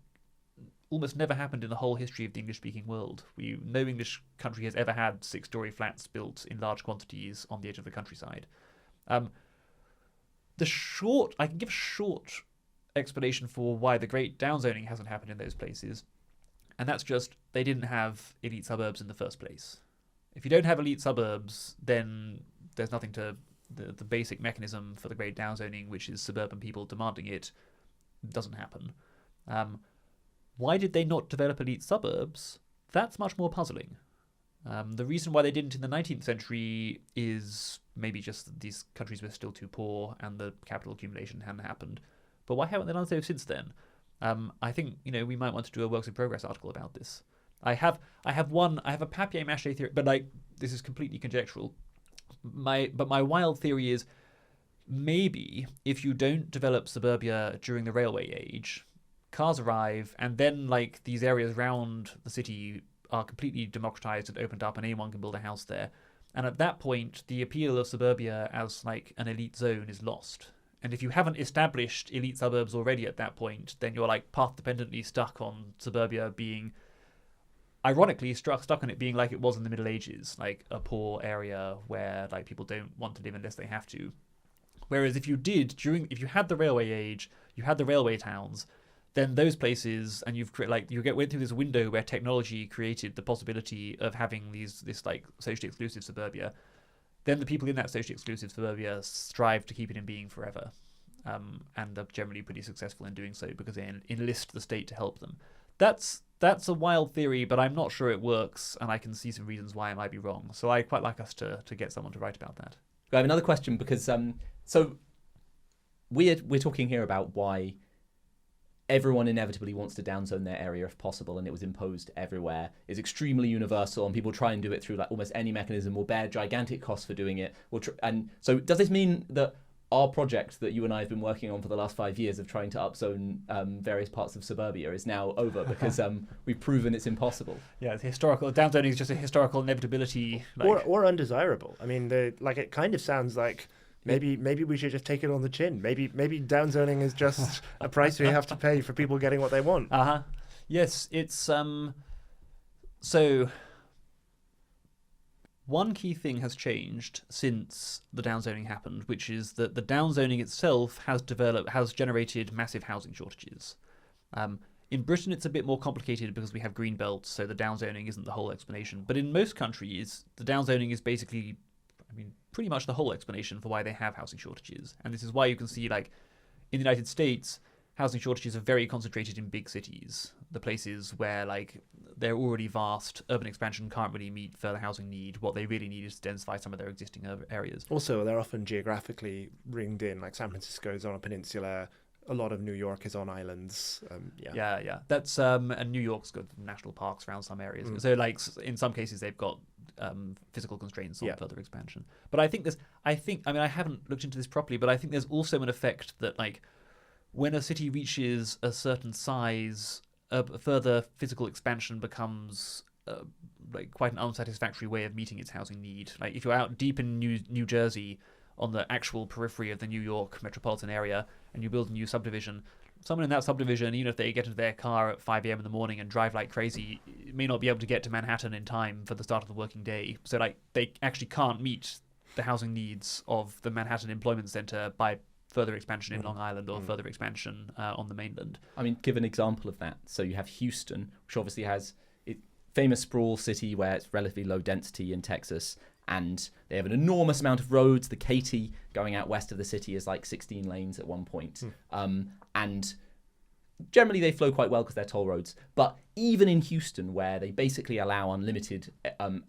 B: almost never happened in the whole history of the English-speaking world. No English country has ever had 6-story flats built in large quantities on the edge of the countryside. I can give a short explanation for why the Great Downzoning hasn't happened in those places, and that's just they didn't have elite suburbs in the first place. If you don't have elite suburbs, then there's nothing to the basic mechanism for the Great Downzoning, which is suburban people demanding it, doesn't happen. Why did they not develop elite suburbs? That's much more puzzling. The reason why they didn't in the 19th century is maybe just that these countries were still too poor and the capital accumulation hadn't happened. But why haven't they done so since then? I think we might want to do a works in progress article about this. I have a papier-mâché theory, but like this is completely conjectural. My wild theory is maybe if you don't develop suburbia during the railway age, cars arrive, and then like these areas around the city are completely democratized and opened up, and anyone can build a house there. And at that point, the appeal of suburbia as like an elite zone is lost. And if you haven't established elite suburbs already at that point, then you're like path dependently stuck on suburbia being, ironically, stuck on it being like it was in the Middle Ages, like a poor area where like people don't want to live unless they have to. Whereas if you had the railway age, you had the railway towns, then those places, and went through this window where technology created the possibility of having this like socially exclusive suburbia. Then the people in that socially exclusive suburbia strive to keep it in being forever, and are generally pretty successful in doing so because they enlist the state to help them. That's a wild theory, but I'm not sure it works, and I can see some reasons why it might be wrong. So I quite like us to get someone to write about that.
C: I have another question because so we're talking here about why everyone inevitably wants to downzone their area if possible, and it was imposed everywhere. It's extremely universal, and people try and do it through like almost any mechanism, will bear gigantic costs for doing it. And so does this mean that our project that you and I have been working on for the last 5 years of trying to upzone various parts of suburbia is now over because we've proven it's impossible?
B: Yeah, it's historical. Downzoning is just a historical inevitability.
A: Or undesirable. I mean, it kind of sounds like maybe we should just take it on the chin. Maybe downzoning is just a price we have to pay for people getting what they want.
B: Yes, it's so one key thing has changed since the downzoning happened, which is that the downzoning itself has generated massive housing shortages. In Britain, it's a bit more complicated because we have green belts, so the downzoning isn't the whole explanation. But in most countries, the downzoning is basically, pretty much the whole explanation for why they have housing shortages. And this is why you can see, like, in the United States, housing shortages are very concentrated in big cities, the places where, like, they're already vast. Urban expansion can't really meet further housing need. What they really need is to densify some of their existing areas.
A: Also, they're often geographically ringed in, like San Francisco is on a peninsula. A lot of New York is on islands.
B: Yeah. That's and New York's got national parks around some areas. So, like, in some cases, they've got physical constraints on further expansion. But I haven't looked into this properly, but I think there's also an effect that, like, when a city reaches a certain size, further physical expansion becomes like quite an unsatisfactory way of meeting its housing need. Like, if you're out deep in New Jersey, on the actual periphery of the New York metropolitan area, and you build a new subdivision, someone in that subdivision, even if they get into their car at 5 a.m. in the morning and drive like crazy, may not be able to get to Manhattan in time for the start of the working day. So, like, they actually can't meet the housing needs of the Manhattan Employment Center by further expansion in Long Island or further expansion on the mainland.
C: Give an example of that. So you have Houston, which obviously has a famous sprawl city where it's relatively low density in Texas, and they have an enormous amount of roads. The Katy going out west of the city is like 16 lanes at one point. And generally they flow quite well because they're toll roads. But even in Houston, where they basically allow unlimited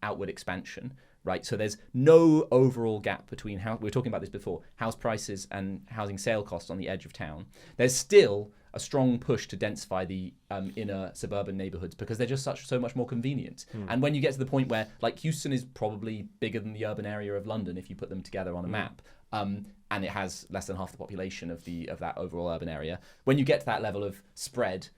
C: outward expansion, right? So there's no overall gap between we were talking about this before, house prices and housing sale costs on the edge of town. There's still a strong push to densify the inner suburban neighborhoods because they're just so much more convenient. And when you get to the point where, like, Houston is probably bigger than the urban area of London if you put them together on a map, and it has less than half the population of that overall urban area. When you get to that level of spread,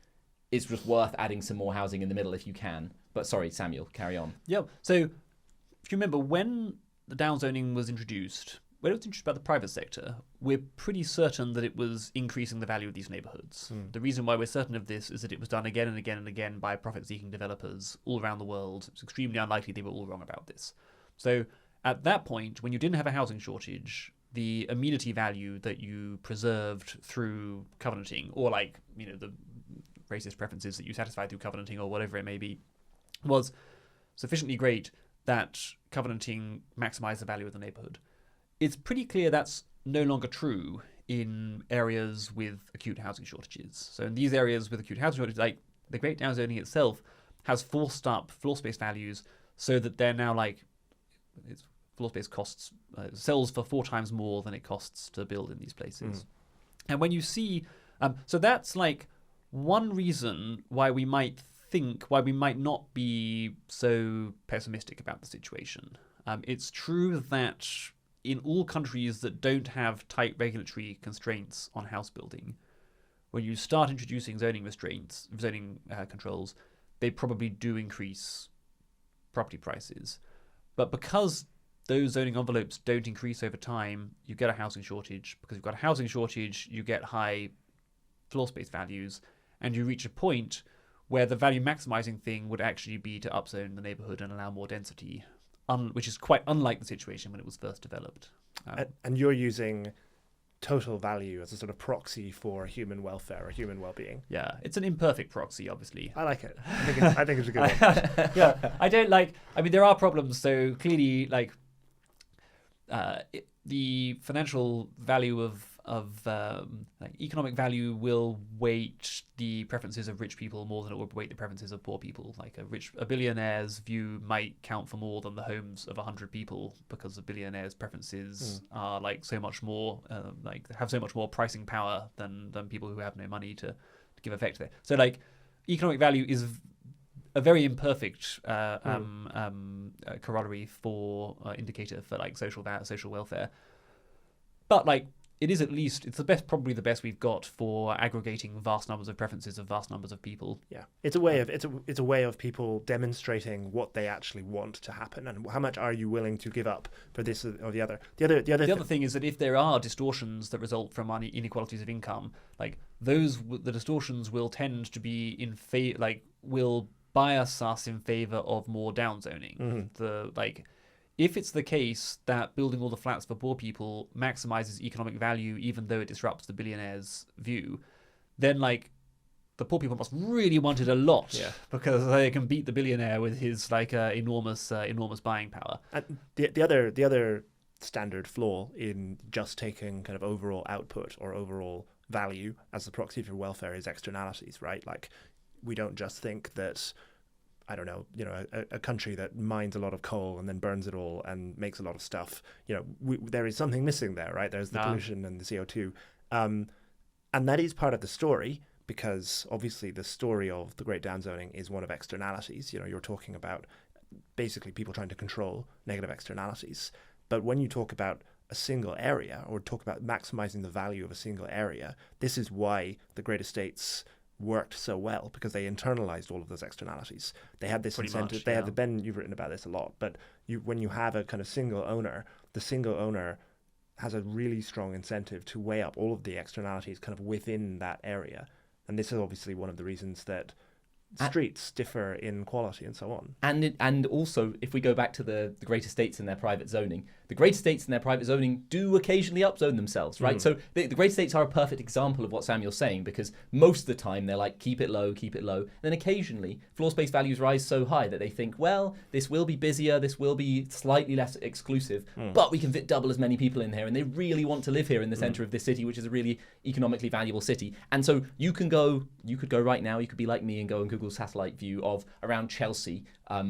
C: it's just worth adding some more housing in the middle if you can. But sorry, Samuel, carry on.
B: Yeah. So if you remember, when the downzoning was introduced, when it was introduced by the private sector, we're pretty certain that it was increasing the value of these neighborhoods. The reason why we're certain of this is that it was done again and again and again by profit-seeking developers all around the world. It's extremely unlikely they were all wrong about this. So at that point, when you didn't have a housing shortage, the amenity value that you preserved through covenanting, or, like, the racist preferences that you satisfied through covenanting or whatever it may be, was sufficiently great that covenanting maximized the value of the neighborhood. It's pretty clear that's no longer true in areas with acute housing shortages. So in these areas with acute housing shortages, like the Great Downzoning itself has forced up floor space values so that they're now, like, its floor space costs sells for 4 times more than it costs to build in these places. And when you see, so that's like one reason why we might not be so pessimistic about the situation. It's true that in all countries that don't have tight regulatory constraints on house building, when you start introducing zoning controls, they probably do increase property prices. But because those zoning envelopes don't increase over time, you get a housing shortage. Because you've got a housing shortage, you get high floor space values, and you reach a point where the value maximizing thing would actually be to upzone the neighborhood and allow more density, which is quite unlike the situation when it was first developed.
A: And you're using total value as a sort of proxy for human welfare or human well-being.
B: Yeah, it's an imperfect proxy, obviously.
A: I like it. I think it's a good one.
B: Yeah, I don't like. I mean, there are problems. So clearly, like the financial value of like economic value will weight the preferences of rich people more than it would weight the preferences of poor people. Like a billionaire's view might count for more than the homes of 100 people, because a billionaire's preferences are like so much more like have so much more pricing power than people who have no money to give effect to it. So like economic value is a very imperfect corollary for indicator for like social welfare, but like it is it's the best, probably the best we've got for aggregating vast numbers of preferences of vast numbers of people.
A: Yeah, it's a way of it's a way of people demonstrating what they actually want to happen and how much are you willing to give up for this or the other. The other
B: thing is that if there are distortions that result from inequalities of income, like the distortions will tend to be will bias us in favor of more downzoning. If it's the case that building all the flats for poor people maximizes economic value even though it disrupts the billionaire's view, then like the poor people must really want it a lot, because they can beat the billionaire with his like enormous buying power.
A: And the other standard flaw in just taking kind of overall output or overall value as the proxy for welfare is externalities, right? Like we don't just think that, I don't know, a country that mines a lot of coal and then burns it all and makes a lot of stuff, there is something missing there, right? There's the pollution and the CO2. And that is part of the story, because obviously the story of the Great Downzoning is one of externalities. You're talking about basically people trying to control negative externalities. But when you talk about a single area or talk about maximizing the value of a single area, this is why the great estates worked so well, because they internalized all of those externalities. They had this incentive. They had Ben, you've written about this a lot, but when you have a kind of single owner, the single owner has a really strong incentive to weigh up all of the externalities kind of within that area. And this is obviously one of the reasons that streets differ in quality and so on.
C: And also, if we go back to the great estates and their private zoning, the great estates and their private zoning do occasionally upzone themselves, right? So the great estates are a perfect example of what Samuel's saying, because most of the time they're like, keep it low. Then occasionally floor space values rise so high that they think, well, this will be busier, this will be slightly less exclusive, but we can fit double as many people in here, and they really want to live here in the center of this city, which is a really economically valuable city. And so you could go right now, you could be like me and go on Google satellite view of around Chelsea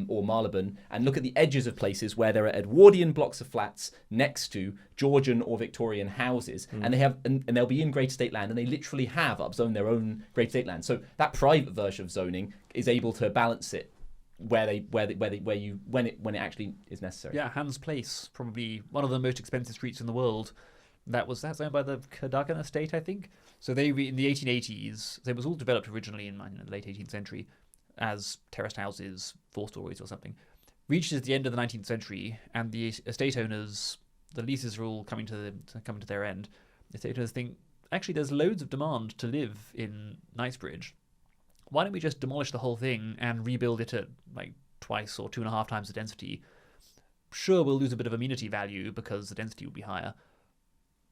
C: or Marylebone and look at the edges of places where there are Edwardian blocks of flats next to Georgian or Victorian houses, and they have and they'll be in great estate land, and they literally have upzoned their own great estate land. So that private version of zoning is able to balance it when it actually is necessary.
B: Yeah, Hans Place, probably one of the most expensive streets in the world. That's owned by the Cadogan estate, I think. So in the 1880s, it was all developed originally in the late 18th century as terraced houses, 4 stories or something. Reaches the end of the 19th century, and the estate owners, the leases are all coming to their end. The estate owners think, actually, there's loads of demand to live in Knightsbridge. Why don't we just demolish the whole thing and rebuild it at like twice or 2.5 times the density? Sure, we'll lose a bit of amenity value because the density will be higher,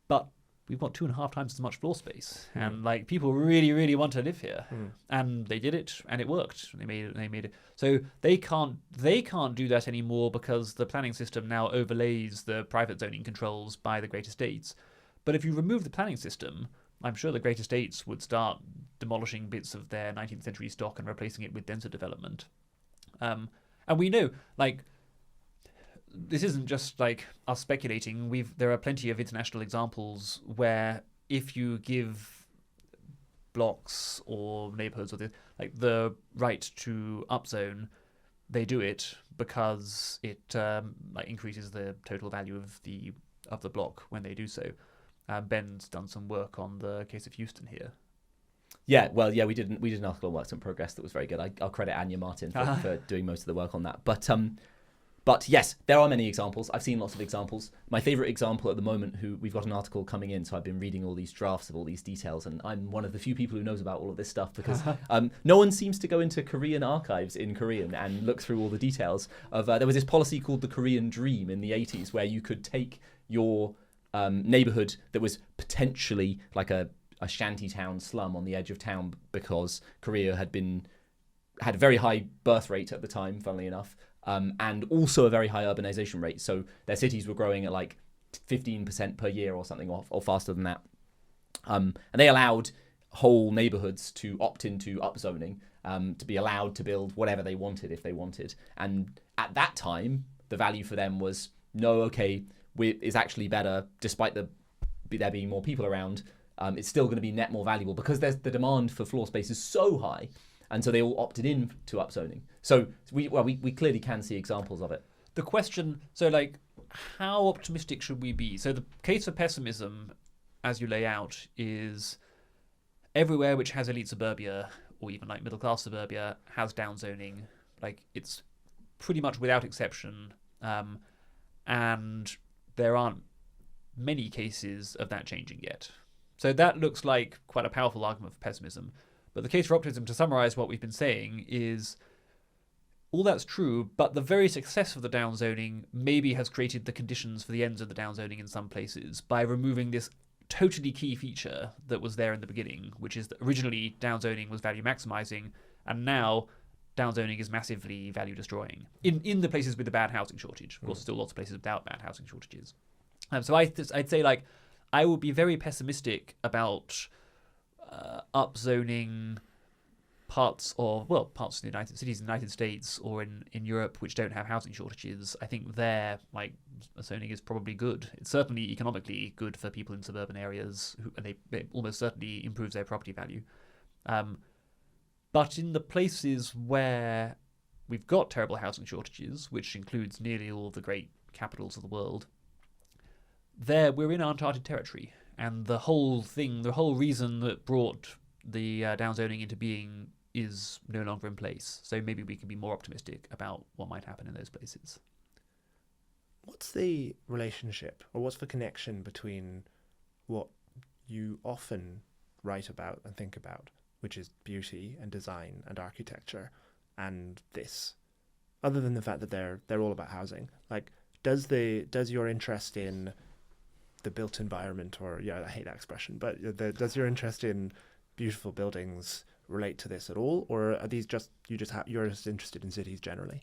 B: but we've got 2.5 times as much floor space, and like people really, really want to live here, and they did it, and it worked. They made it. So they can't do that anymore because the planning system now overlays the private zoning controls by the great estates. But if you remove the planning system, I'm sure the great estates would start demolishing bits of their 19th century stock and replacing it with denser development. And we know, like, this isn't just like us speculating. There are plenty of international examples where if you give blocks or neighborhoods or the right to upzone, they do it because it increases the total value of the block when they do so. Ben's done some work on the case of Houston here.
C: Yeah, well, yeah, we did an article on Works in Progress that was very good. I'll credit Anya Martin for doing most of the work on that. But yes, there are many examples. I've seen lots of examples. My favorite example at the moment, we've got an article coming in, so I've been reading all these drafts of all these details, and I'm one of the few people who knows about all of this stuff because no one seems to go into Korean archives in Korean and look through all the details of. There was this policy called the Korean Dream in the 80s, where you could take your neighborhood that was potentially like a shanty town slum on the edge of town, because Korea had a very high birth rate at the time, funnily enough. And also a very high urbanization rate. So their cities were growing at like 15% per year or something, or faster than that. And they allowed whole neighborhoods to opt into upzoning, to be allowed to build whatever they wanted if they wanted. And at that time, the value for them was, no, okay, it's actually better, despite there being more people around. It's still going to be net more valuable because the demand for floor space is so high. And so they all opted in to upzoning. So we clearly can see examples of it.
B: The question, so like, how optimistic should we be? So the case for pessimism, as you lay out, is everywhere which has elite suburbia, or even like middle class suburbia, has downzoning. Like, it's pretty much without exception. And there aren't many cases of that changing yet. So that looks like quite a powerful argument for pessimism. But the case for optimism, to summarize what we've been saying, is all that's true, but the very success of the downzoning maybe has created the conditions for the ends of the downzoning in some places by removing this totally key feature that was there in the beginning, which is that originally downzoning was value maximizing, and now downzoning is massively value destroying in the places with the bad housing shortage. Of course, still lots of places without bad housing shortages. So I'd say, like, I would be very pessimistic about upzoning parts of the United States, or in Europe, which don't have housing shortages. I think there, like, zoning is probably good. It's certainly economically good for people in suburban areas, and they almost certainly improves their property value. But in the places where we've got terrible housing shortages, which includes nearly all the great capitals of the world, there we're in uncharted territory. And the whole reason that brought the downzoning into being is no longer in place. So maybe we can be more optimistic about what might happen in those places.
A: What's the relationship, or what's the connection between what you often write about and think about, which is beauty and design and architecture, and this, other than the fact that they're all about housing? Like, does your interest in the built environment, or I hate that expression, but does your interest in beautiful buildings relate to this at all, or are these you're just interested in cities generally?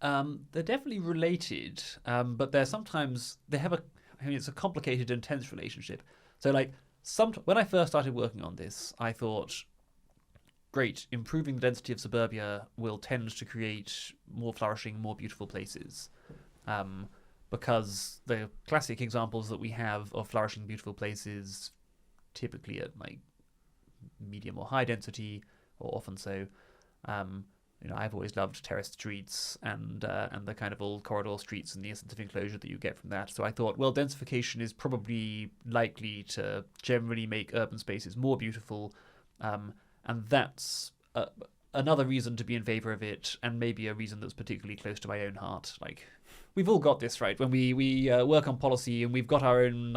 B: They're definitely related, but it's a complicated and tense relationship. So, like, when I first started working on this, I thought, great, improving the density of suburbia will tend to create more flourishing, more beautiful places. Because the classic examples that we have of flourishing, beautiful places, typically at like medium or high density, or often so. I've always loved terraced streets and the kind of old corridor streets and the essence of enclosure that you get from that. So I thought, well, densification is probably likely to generally make urban spaces more beautiful, and that's another reason to be in favor of it, and maybe a reason that's particularly close to my own heart. Like, we've all got this, right? When we work on policy, and we've got our own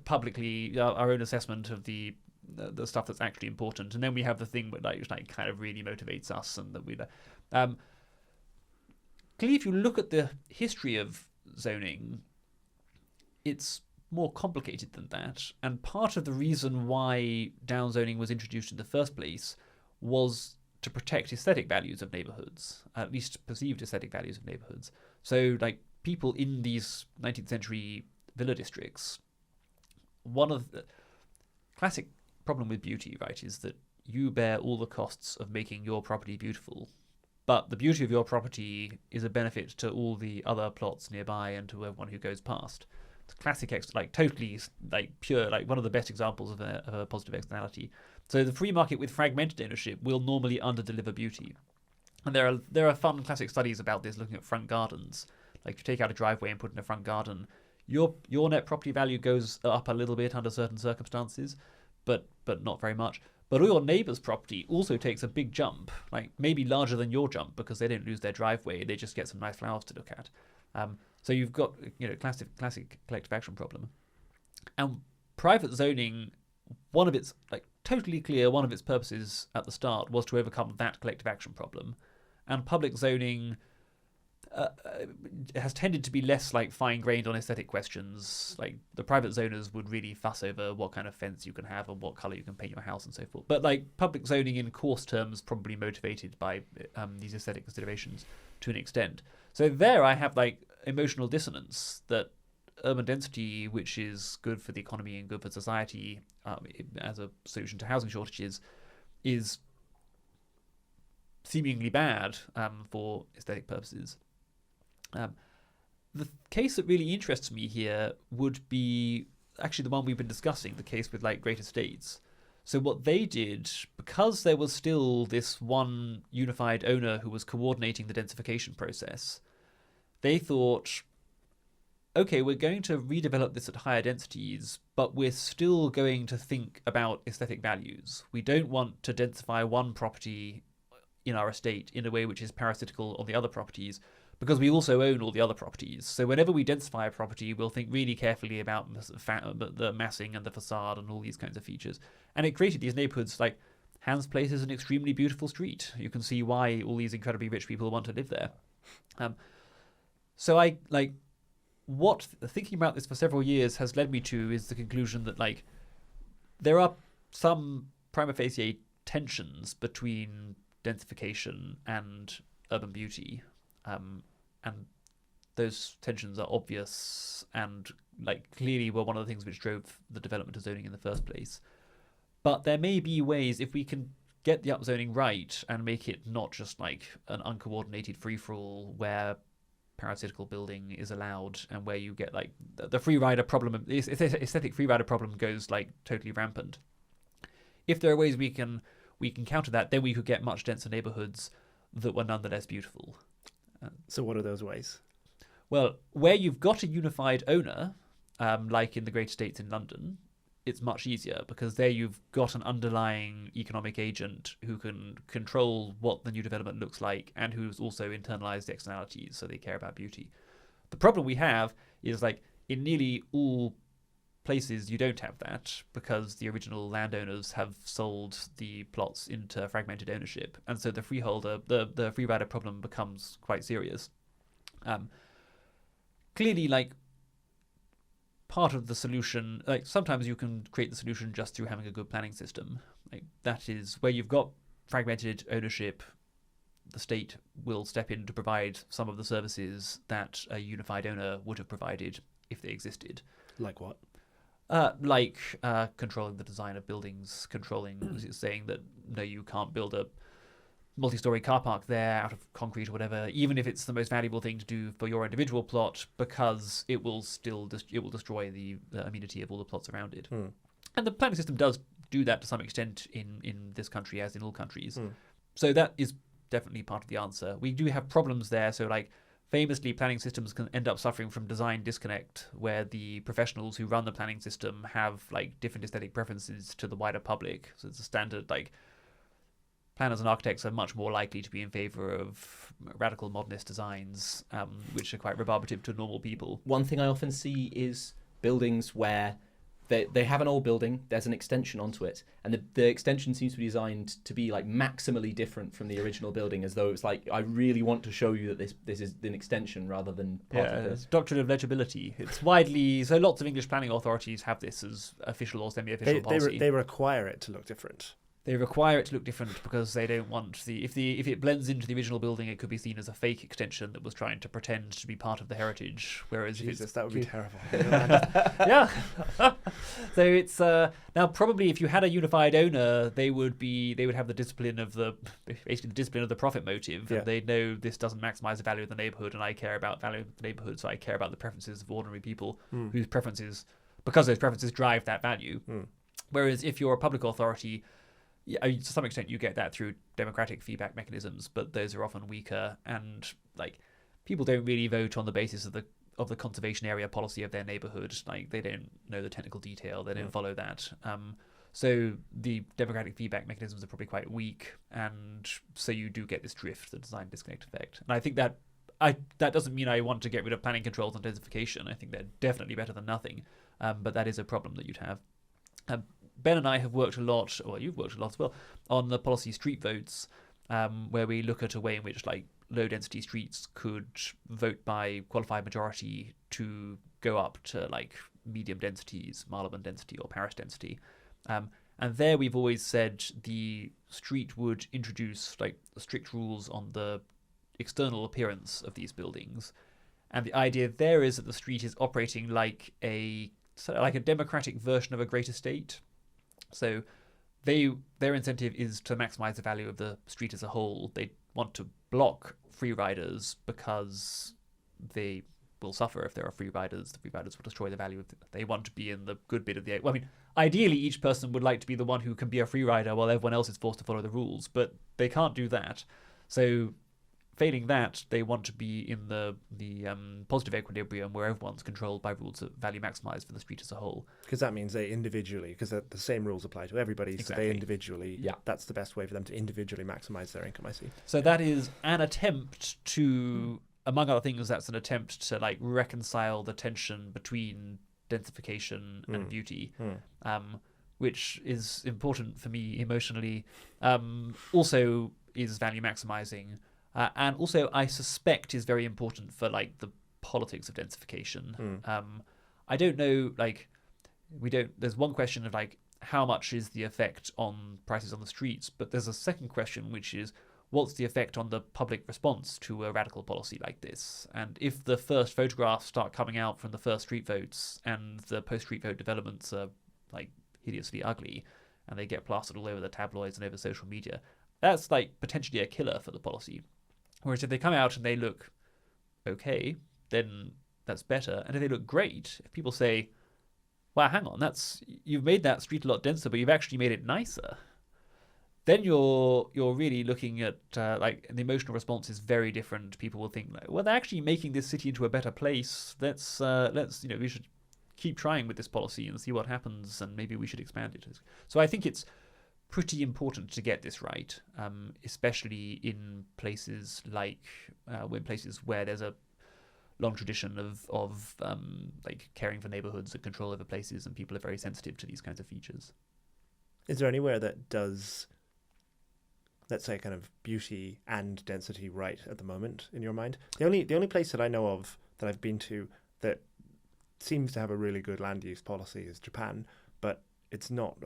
B: publicly our own assessment of the stuff that's actually important, and then we have the thing that like kind of really motivates us, and that we clearly, if you look at the history of zoning, it's more complicated than that. And part of the reason why downzoning was introduced in the first place was to protect aesthetic values of neighborhoods, at least perceived aesthetic values of neighborhoods. So, like, people in these 19th century villa districts, one of the classic problem with beauty, right, is that you bear all the costs of making your property beautiful, but the beauty of your property is a benefit to all the other plots nearby and to everyone who goes past. It's classic, totally pure, one of the best examples of a positive externality. So the free market with fragmented ownership will normally underdeliver beauty. And there are fun classic studies about this, looking at front gardens. Like, if you take out a driveway and put in a front garden, your net property value goes up a little bit under certain circumstances, but not very much. But all your neighbour's property also takes a big jump, like maybe larger than your jump, because they don't lose their driveway, they just get some nice flowers to look at. So you've got classic collective action problem, and private zoning. One of its totally clear one of its purposes at the start was to overcome that collective action problem, and public zoning has tended to be less fine-grained on aesthetic questions. Like the private zoners would really fuss over what kind of fence you can have and what color you can paint your house and so forth. But public zoning in coarse terms probably motivated by these aesthetic considerations to an extent. So there I have emotional dissonance that urban density, which is good for the economy and good for society as a solution to housing shortages, is seemingly bad for aesthetic purposes. The case that really interests me here would be actually the one we've been discussing, the case with great estates. So what they did, because there was still this one unified owner who was coordinating the densification process, they thought, okay, we're going to redevelop this at higher densities, but we're still going to think about aesthetic values. We don't want to densify one property in our estate in a way which is parasitical on the other properties, because we also own all the other properties. So whenever we densify a property, we'll think really carefully about the massing and the facade and all these kinds of features. And it created these neighborhoods Hans Place is an extremely beautiful street. You can see why all these incredibly rich people want to live there. So what thinking about this for several years has led me to is the conclusion that there are some prima facie tensions between densification and urban beauty. And those tensions are obvious and clearly were one of the things which drove the development of zoning in the first place. But there may be ways, if we can get the upzoning right and make it not just an uncoordinated free-for-all where parasitical building is allowed and where you get the free rider problem, the aesthetic free rider problem goes totally rampant. If there are ways we can counter that, then we could get much denser neighborhoods that were nonetheless beautiful.
A: So what are those ways?
B: Well, where you've got a unified owner, like in the great estates in London, it's much easier because there you've got an underlying economic agent who can control what the new development looks like and who's also internalized the externalities, so they care about beauty. The problem we have is in nearly all places you don't have that because the original landowners have sold the plots into fragmented ownership, and so the freeholder, the free rider problem becomes quite serious. Clearly, part of the solution, sometimes you can create the solution just through having a good planning system. That is where you've got fragmented ownership, the state will step in to provide some of the services that a unified owner would have provided if they existed.
A: Like what?
B: Controlling the design of buildings, saying that no, you can't build a multi-story car park there out of concrete or whatever, even if it's the most valuable thing to do for your individual plot, because it will destroy the amenity of all the plots around it. And the planning system does do that to some extent in this country, as in all countries. So that is definitely part of the answer. We do have problems there, so famously, planning systems can end up suffering from design disconnect, where the professionals who run the planning system have different aesthetic preferences to the wider public. So it's a standard planners and architects are much more likely to be in favor of radical modernist designs, which are quite rebarbative to normal people.
C: One thing I often see is buildings where they have an old building, there's an extension onto it, and the extension seems to be designed to be maximally different from the original building, as though it's I really want to show you that this is an extension rather than part of this.
B: Doctrine of legibility. It's widely, so lots of English planning authorities have this as official or semi-official policy.
A: They require it to look different.
B: They require it to look different because they don't want if it blends into the original building, it could be seen as a fake extension that was trying to pretend to be part of the heritage. Whereas
A: Jesus, that would be terrible.
B: Yeah. So it's now probably if you had a unified owner, they would have the discipline of the profit motive.
A: Yeah.
B: And they know this doesn't maximize the value of the neighborhood, and I care about value of the neighborhood, so I care about the preferences of ordinary people whose preferences, because those preferences drive that value. Whereas if you're a public authority, to some extent you get that through democratic feedback mechanisms, but those are often weaker, and people don't really vote on the basis of the conservation area policy of their neighborhood. They don't know the technical detail, they don't follow that. So the democratic feedback mechanisms are probably quite weak, and so you do get this drift, the design disconnect effect. And I think that that doesn't mean I want to get rid of planning controls and densification. I think they're definitely better than nothing, but that is a problem that you'd have. Ben and I have worked a lot, or you've worked a lot as well, on the policy street votes, where we look at a way in which like low density streets could vote by qualified majority to go up to like medium densities, Marylebone density or Paris density. And there we've always said the street would introduce like strict rules on the external appearance of these buildings. And the idea there is that the street is operating like a democratic version of a great estate. So their incentive is to maximize the value of the street as a whole. They want to block free riders because they will suffer if there are free riders. The free riders will destroy the value of they want to be in the good bit of the... Well, I mean, ideally, each person would like to be the one who can be a free rider while everyone else is forced to follow the rules, but they can't do that. So failing that, they want to be in the positive equilibrium where everyone's controlled by rules that value maximized for the street as a whole.
A: Because that means they individually, because the same rules apply to everybody,
B: Exactly.
A: so they individually, that's the best way for them to individually maximize their income, I see.
B: So that is an attempt to, among other things, that's an attempt to like reconcile the tension between densification and beauty, which is important for me emotionally. Also is value maximizing. And also, I suspect is very important for like the politics of densification. I don't know, like, there's one question of like, how much is the effect on prices on the streets? But there's a second question, which is, what's the effect on the public response to a radical policy like this? And if the first photographs start coming out from the first street votes and the post-street vote developments are like hideously ugly and they get plastered all over the tabloids and over social media, that's like potentially a killer for the policy. Whereas if they come out and they look okay, then that's better. And if they look great, if people say, wow, hang on, you've made that street a lot denser, but you've actually made it nicer, then you're really looking at like the emotional response is very different. People will think like, well, they're actually making this city into a better place. Let's we should keep trying with this policy and see what happens, and maybe we should expand it. So I think it's pretty important to get this right, especially in places like where there's a long tradition of like caring for neighborhoods and control over places, and people are very sensitive to these kinds of features.
A: Is there anywhere that does, let's say, kind of beauty and density right at the moment in your mind? The only place that I know of that I've been to that seems to have a really good land use policy is Japan, but it's not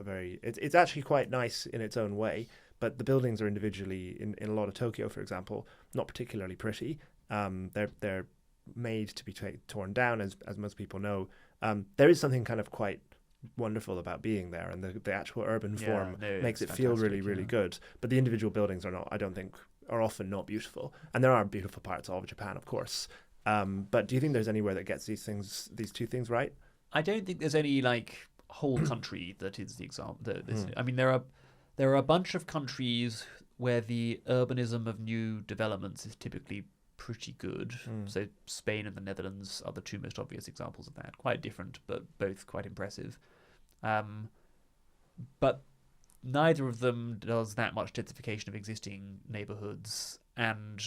A: it's actually quite nice in its own way, but the buildings are individually, in a lot of Tokyo, for example, not particularly pretty. They're made to be torn down, as most people know. There is something kind of quite wonderful about being there, and the actual urban form makes it feel really, really good. But the individual buildings are not, I don't think, are often not beautiful. And there are beautiful parts of Japan, of course. But do you think there's anywhere that gets these two things right?
B: I don't think there's any like whole country that is the example. I mean, there are a bunch of countries where the urbanism of new developments is typically pretty good. So Spain and the Netherlands are the two most obvious examples of that. Quite different, but both quite impressive. But neither of them does that much densification of existing neighborhoods. And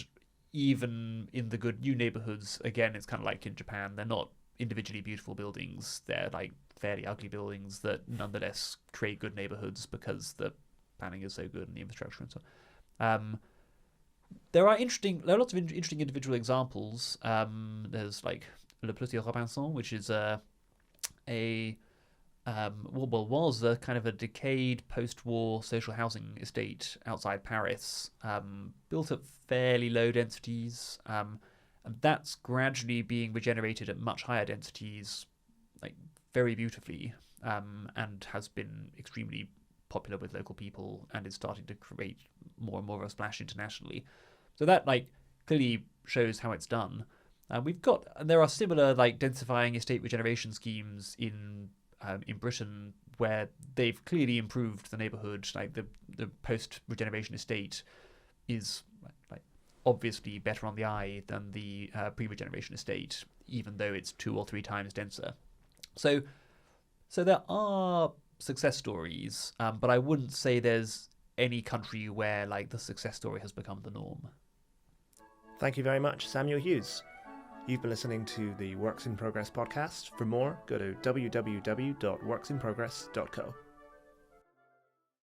B: even in the good new neighborhoods, again, it's kind of like in Japan. They're not individually beautiful buildings. They're like fairly ugly buildings that nonetheless create good neighborhoods because the planning is so good and the infrastructure and so on. There are lots of interesting individual examples. There's like Le Plessis Robinson, which is was a kind of a decayed post-war social housing estate outside Paris, built at fairly low densities, and that's gradually being regenerated at much higher densities, like very beautifully, and has been extremely popular with local people and is starting to create more and more of a splash internationally. So that like clearly shows how it's done. There are similar like densifying estate regeneration schemes in Britain where they've clearly improved the neighbourhood. Like the post regeneration estate is like obviously better on the eye than the pre-regeneration estate, even though it's 2 or 3 times denser. So there are success stories, but I wouldn't say there's any country where like the success story has become the norm.
A: Thank you very much, Samuel Hughes. You've been listening to the Works in Progress podcast. For more, go to www.worksinprogress.co.